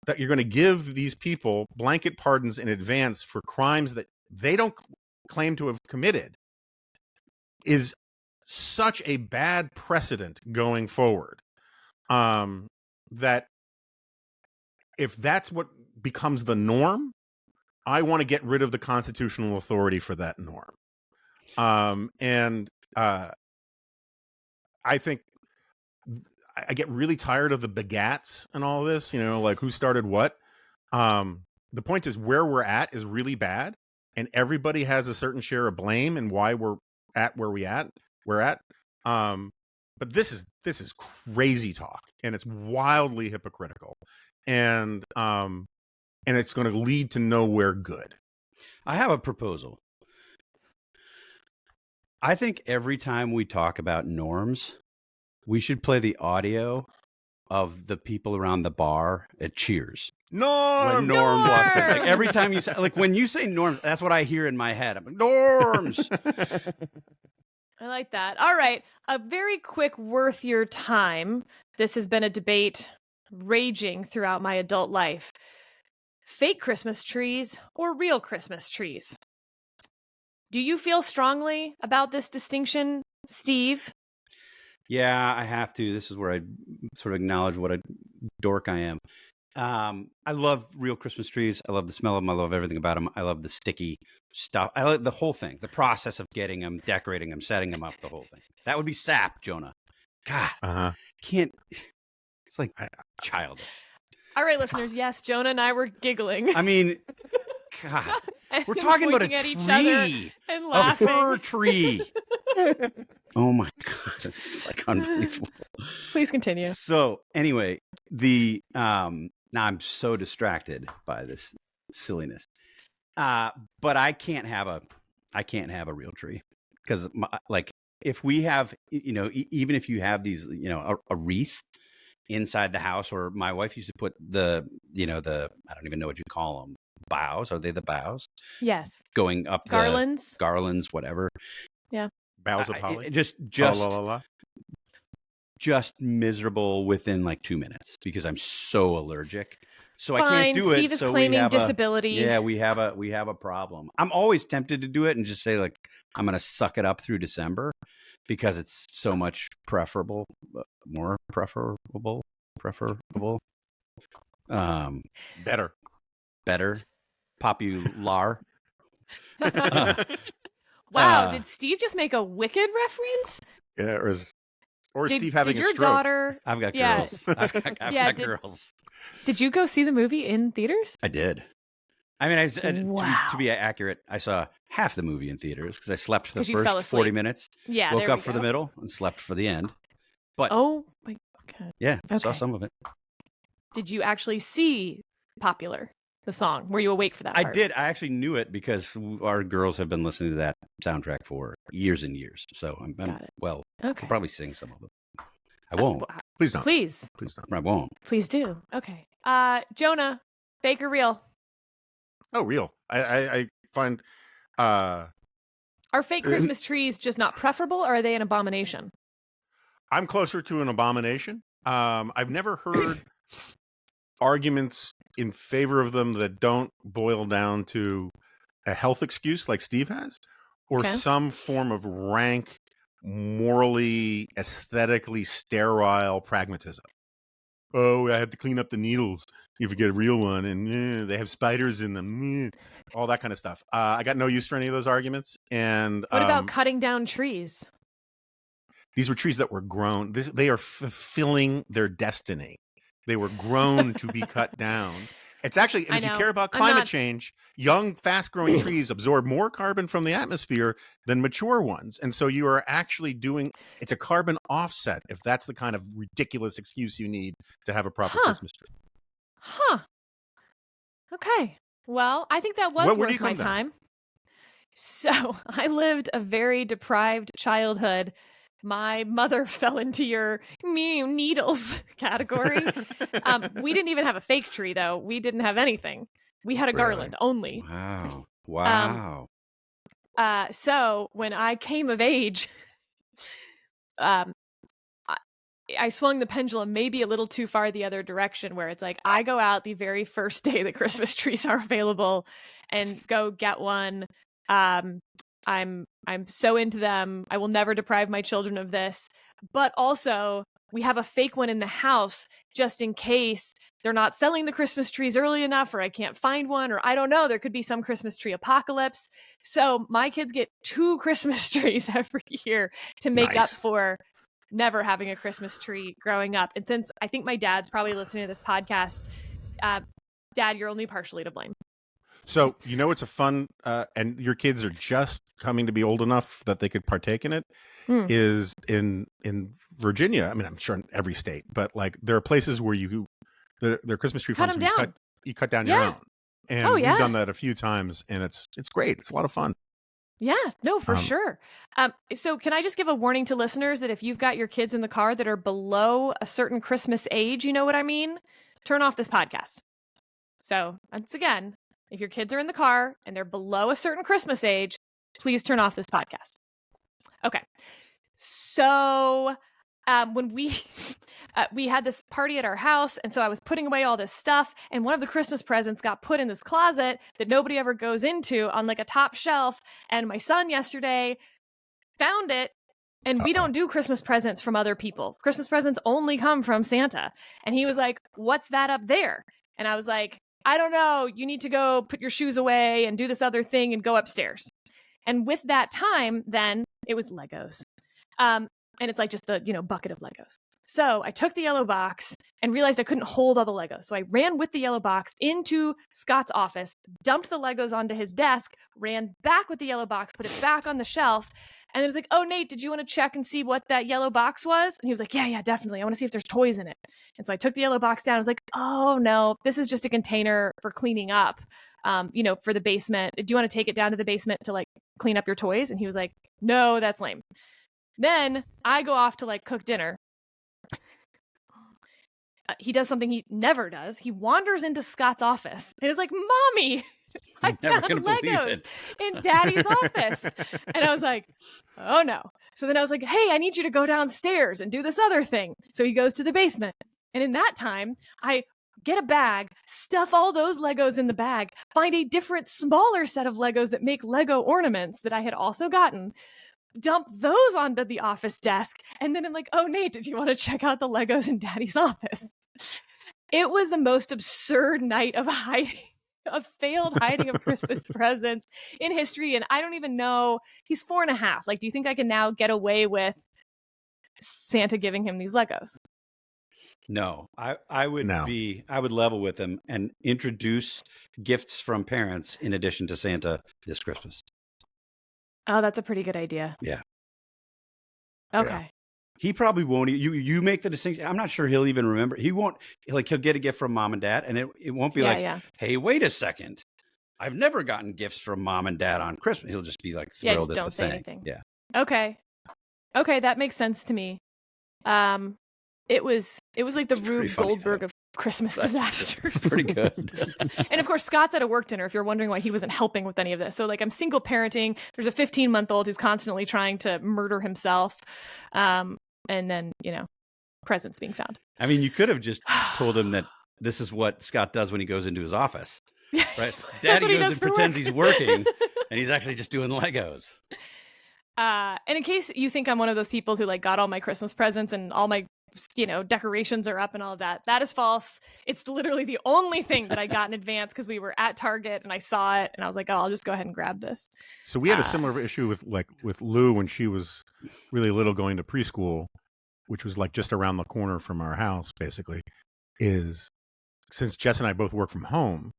that you're going to give these people blanket pardons in advance for crimes that they don't claim to have committed is such a bad precedent going forward, that if that's what becomes the norm, I want to get rid of the constitutional authority for that norm. I think I get really tired of the begats and all this, who started what. The point is where we're at is really bad, and everybody has a certain share of blame and why we're at where we're at. But this is crazy talk, and it's wildly hypocritical, and it's going to lead to nowhere good. I have a proposal. I think every time we talk about norms, We should play the audio of the people around the bar at Cheers. Norm! When Norm walks in. Like every time you say, like when you say Norms, that's what I hear in my head. I'm like, Norms! I like that. All right. A very quick worth your time. This has been a debate raging throughout my adult life. Fake Christmas trees or real Christmas trees? Do you feel strongly about this distinction, Steve? Yeah, I have to. This is where I sort of acknowledge what a dork I am. I love real Christmas trees. I love the smell of them. I love everything about them. I love the sticky stuff. I like the whole thing, the process of getting them, decorating them, setting them up, the whole thing. That would be sap, Jonah. God, can't. It's like childish. All right, listeners. Yes, Jonah and I were giggling. I mean, God, we're talking about a at each other tree, and a laughing. fir tree. Oh my God, it's like unbelievable. Please continue. So anyway, now I'm so distracted by this silliness. But I can't have a real tree because like if we have, even if you have these, a wreath inside the house, or my wife used to put the I don't even know what you call them. Boughs. Are they the boughs? Yes. Going up garlands, whatever. Yeah. Boughs of holly. Just miserable within like 2 minutes because I'm so allergic. So I can't do Steve it. is so claiming disability. Yeah, we have a problem. I'm always tempted to do it and just say like I'm going to suck it up through December because it's so much more preferable. Better. Popular. Wow, did Steve just make a Wicked reference? Yeah, or Steve having did a your stroke. Daughter? I've got girls. I've got girls. Did you go see the movie in theaters? I did. I mean, Wow. to be accurate, I saw half the movie in theaters because I slept for the first 40 minutes. Yeah, woke up for the middle and slept for the end. But oh my God. Yeah, okay. Saw some of it. Did you actually see Popular, the song? Were you awake for that part? I did. I actually knew it because our girls have been listening to that soundtrack for years and years. So I'm well, okay. I'll probably sing some of them. I won't. Please don't. Please don't. I won't. Please do. Okay. Jonah, fake or real? Oh, real. I find are fake Christmas trees just not preferable, or are they an abomination? I'm closer to an abomination. I've never heard arguments in favor of them that don't boil down to a health excuse like Steve has, or some form of rank, morally, aesthetically sterile pragmatism. Oh, I have to clean up the needles if you get a real one, and they have spiders in them, all that kind of stuff. I got no use for any of those arguments. And what about cutting down trees? These were trees that were grown. They are fulfilling their destiny. They were grown to be cut down. It's actually, and if you care about climate change, young, fast-growing trees absorb more carbon from the atmosphere than mature ones. And so you are actually it's a carbon offset, if that's the kind of ridiculous excuse you need to have a proper Christmas tree. Huh. Okay. Well, I think that was worth my time. So I lived a very deprived childhood. My mother fell into your needles category. We didn't even have a fake tree, though. We didn't have anything. We had a garland only. Wow. So when I came of age, I swung the pendulum maybe a little too far the other direction, where it's like I go out the very first day that Christmas trees are available and go get one. I'm so into them. I will never deprive my children of this. But also, we have a fake one in the house just in case they're not selling the Christmas trees early enough, or I can't find one, or I don't know. There could be some Christmas tree apocalypse. So my kids get 2 Christmas trees every year to make up for never having a Christmas tree growing up. And since I think my dad's probably listening to this podcast, Dad, you're only partially to blame. So, it's a fun, and your kids are just coming to be old enough that they could partake in it, is in Virginia. I mean, I'm sure in every state, but like there are places where their Christmas tree farms, you cut down your own. And we've done that a few times, and it's great. It's a lot of fun. Yeah, no, for sure. So can I just give a warning to listeners that if you've got your kids in the car that are below a certain Christmas age, you know what I mean? Turn off this podcast. So once again, if your kids are in the car and they're below a certain Christmas age, please turn off this podcast. Okay. So when we had this party at our house, and so I was putting away all this stuff, and one of the Christmas presents got put in this closet that nobody ever goes into on like a top shelf, and my son yesterday found it. And we don't do Christmas presents from other people. Christmas presents only come from Santa. And he was like, "What's that up there?" And I was like, "I don't know. You need to go put your shoes away and do this other thing and go upstairs." And with that time, then it was Legos. And it's like just the, bucket of Legos. So I took the yellow box and realized I couldn't hold all the Legos. So I ran with the yellow box into Scott's office, dumped the Legos onto his desk, ran back with the yellow box, put it back on the shelf. And it was like, "Oh, Nate, did you want to check and see what that yellow box was?" And he was like, yeah, definitely. I want to see if there's toys in it. And so I took the yellow box down. I was like, "Oh, no, this is just a container for cleaning up, for the basement. Do you want to take it down to the basement to like clean up your toys?" And he was like, "No, that's lame." Then I go off to like cook dinner. He does something he never does. He wanders into Scott's office and is like, "Mommy, I found Legos in Daddy's office." And I was like, "Oh no." So then I was like, "Hey, I need you to go downstairs and do this other thing." So he goes to the basement. And in that time, I get a bag, stuff all those Legos in the bag, find a different, smaller set of Legos that make Lego ornaments that I had also gotten, dump those onto the office desk, and then I'm like, "Oh, Nate, did you want to check out the Legos in Daddy's office?" It was the most absurd night of hiding, of failed hiding of Christmas presents in history, and I don't even know. He's 4.5. Like, do you think I can now get away with Santa giving him these Legos? No, I would level with him and introduce gifts from parents in addition to Santa this Christmas. Oh, that's a pretty good idea. Yeah. Okay. Yeah. He probably won't. You make the distinction. I'm not sure he'll even remember. He won't. He'll get a gift from mom and dad, and it won't be "Hey, wait a second. I've never gotten gifts from mom and dad on Christmas." He'll just be like thrilled just at don't the say thing. anything. Yeah. Okay, that makes sense to me. It was like the Rube Goldberg of Christmas disasters. Pretty good. And of course, Scott's at a work dinner, if you're wondering why he wasn't helping with any of this. So like, I'm single parenting. There's a 15-month-old who's constantly trying to murder himself. And then, presents being found. I mean, you could have just told him that this is what Scott does when he goes into his office, right? Daddy goes and pretends he's working, and he's actually just doing Legos. And in case you think I'm one of those people who like got all my Christmas presents and all my decorations are up and all of that, that is false. It's literally the only thing that I got in advance because we were at Target and I saw it and I was like, "Oh, I'll just go ahead and grab this." So we had a similar issue with Lou when she was really little, going to preschool, which was like just around the corner from our house. Basically, is since Jess and I both work from home,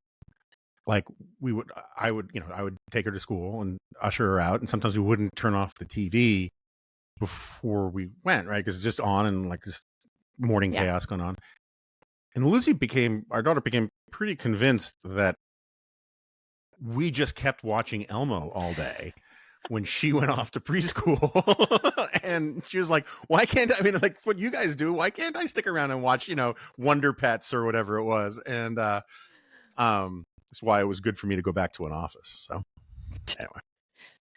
like I would take her to school and usher her out, and sometimes we wouldn't turn off the TV before we went, right? Because it's just on and like this morning chaos going on. And our daughter became pretty convinced that we just kept watching Elmo all day when she went off to preschool. And she was like, "Why can't I mean, like what you guys do, why can't I stick around and watch, Wonder Pets or whatever it was?" And that's why it was good for me to go back to an office. So anyway.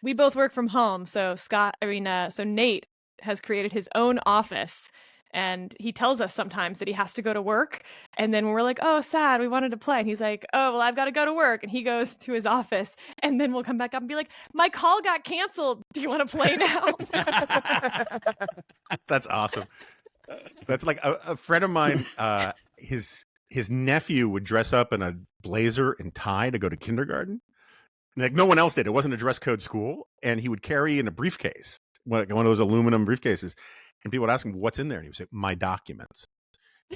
We both work from home, so so Nate has created his own office, and he tells us sometimes that he has to go to work, and then when we're like, "Oh, sad, we wanted to play," and he's like, "Oh, well, I've got to go to work," and he goes to his office, and then we'll come back up and be like, "My call got canceled. Do you want to play now?" That's awesome. That's like a friend of mine, his nephew would dress up in a blazer and tie to go to kindergarten. Like no one else did. It wasn't a dress code school, and he would carry in a briefcase, one of those aluminum briefcases, and people would ask him, "What's in there?" And he would say, "My documents."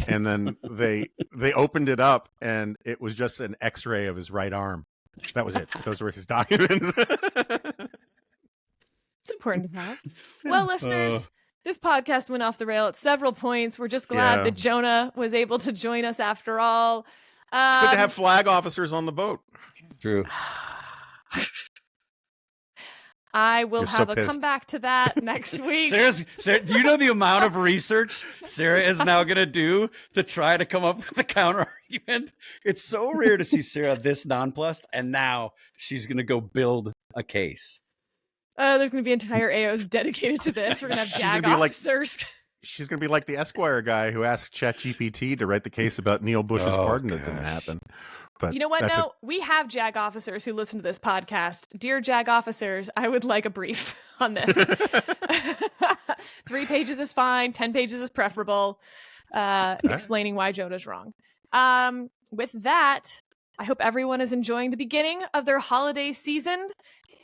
And then they opened it up, and it was just an X-ray of his right arm. That was it. Those were his documents. It's important to have. Well, listeners, this podcast went off the rail at several points. We're just glad that Jonah was able to join us after all. It's good to have flag officers on the boat. True. I will You're so have a pissed. comeback to that next week. Sarah, do you know the amount of research Sarah is now going to do to try to come up with a counter argument? It's so rare to see Sarah this nonplussed, and now she's going to go build a case. There's going to be entire AOs dedicated to this. We're going to have She's JAG gonna be like- officers. She's going to be like the Esquire guy who asked ChatGPT to write the case about Neil Bush's pardon that didn't happen. But You know what? No, we have JAG officers who listen to this podcast. Dear JAG officers, I would like a brief on this. 3 pages is fine. 10 pages is preferable. Explaining why Jonah's wrong. With that, I hope everyone is enjoying the beginning of their holiday season.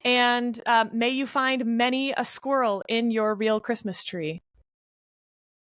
And may you find many a squirrel in your real Christmas tree.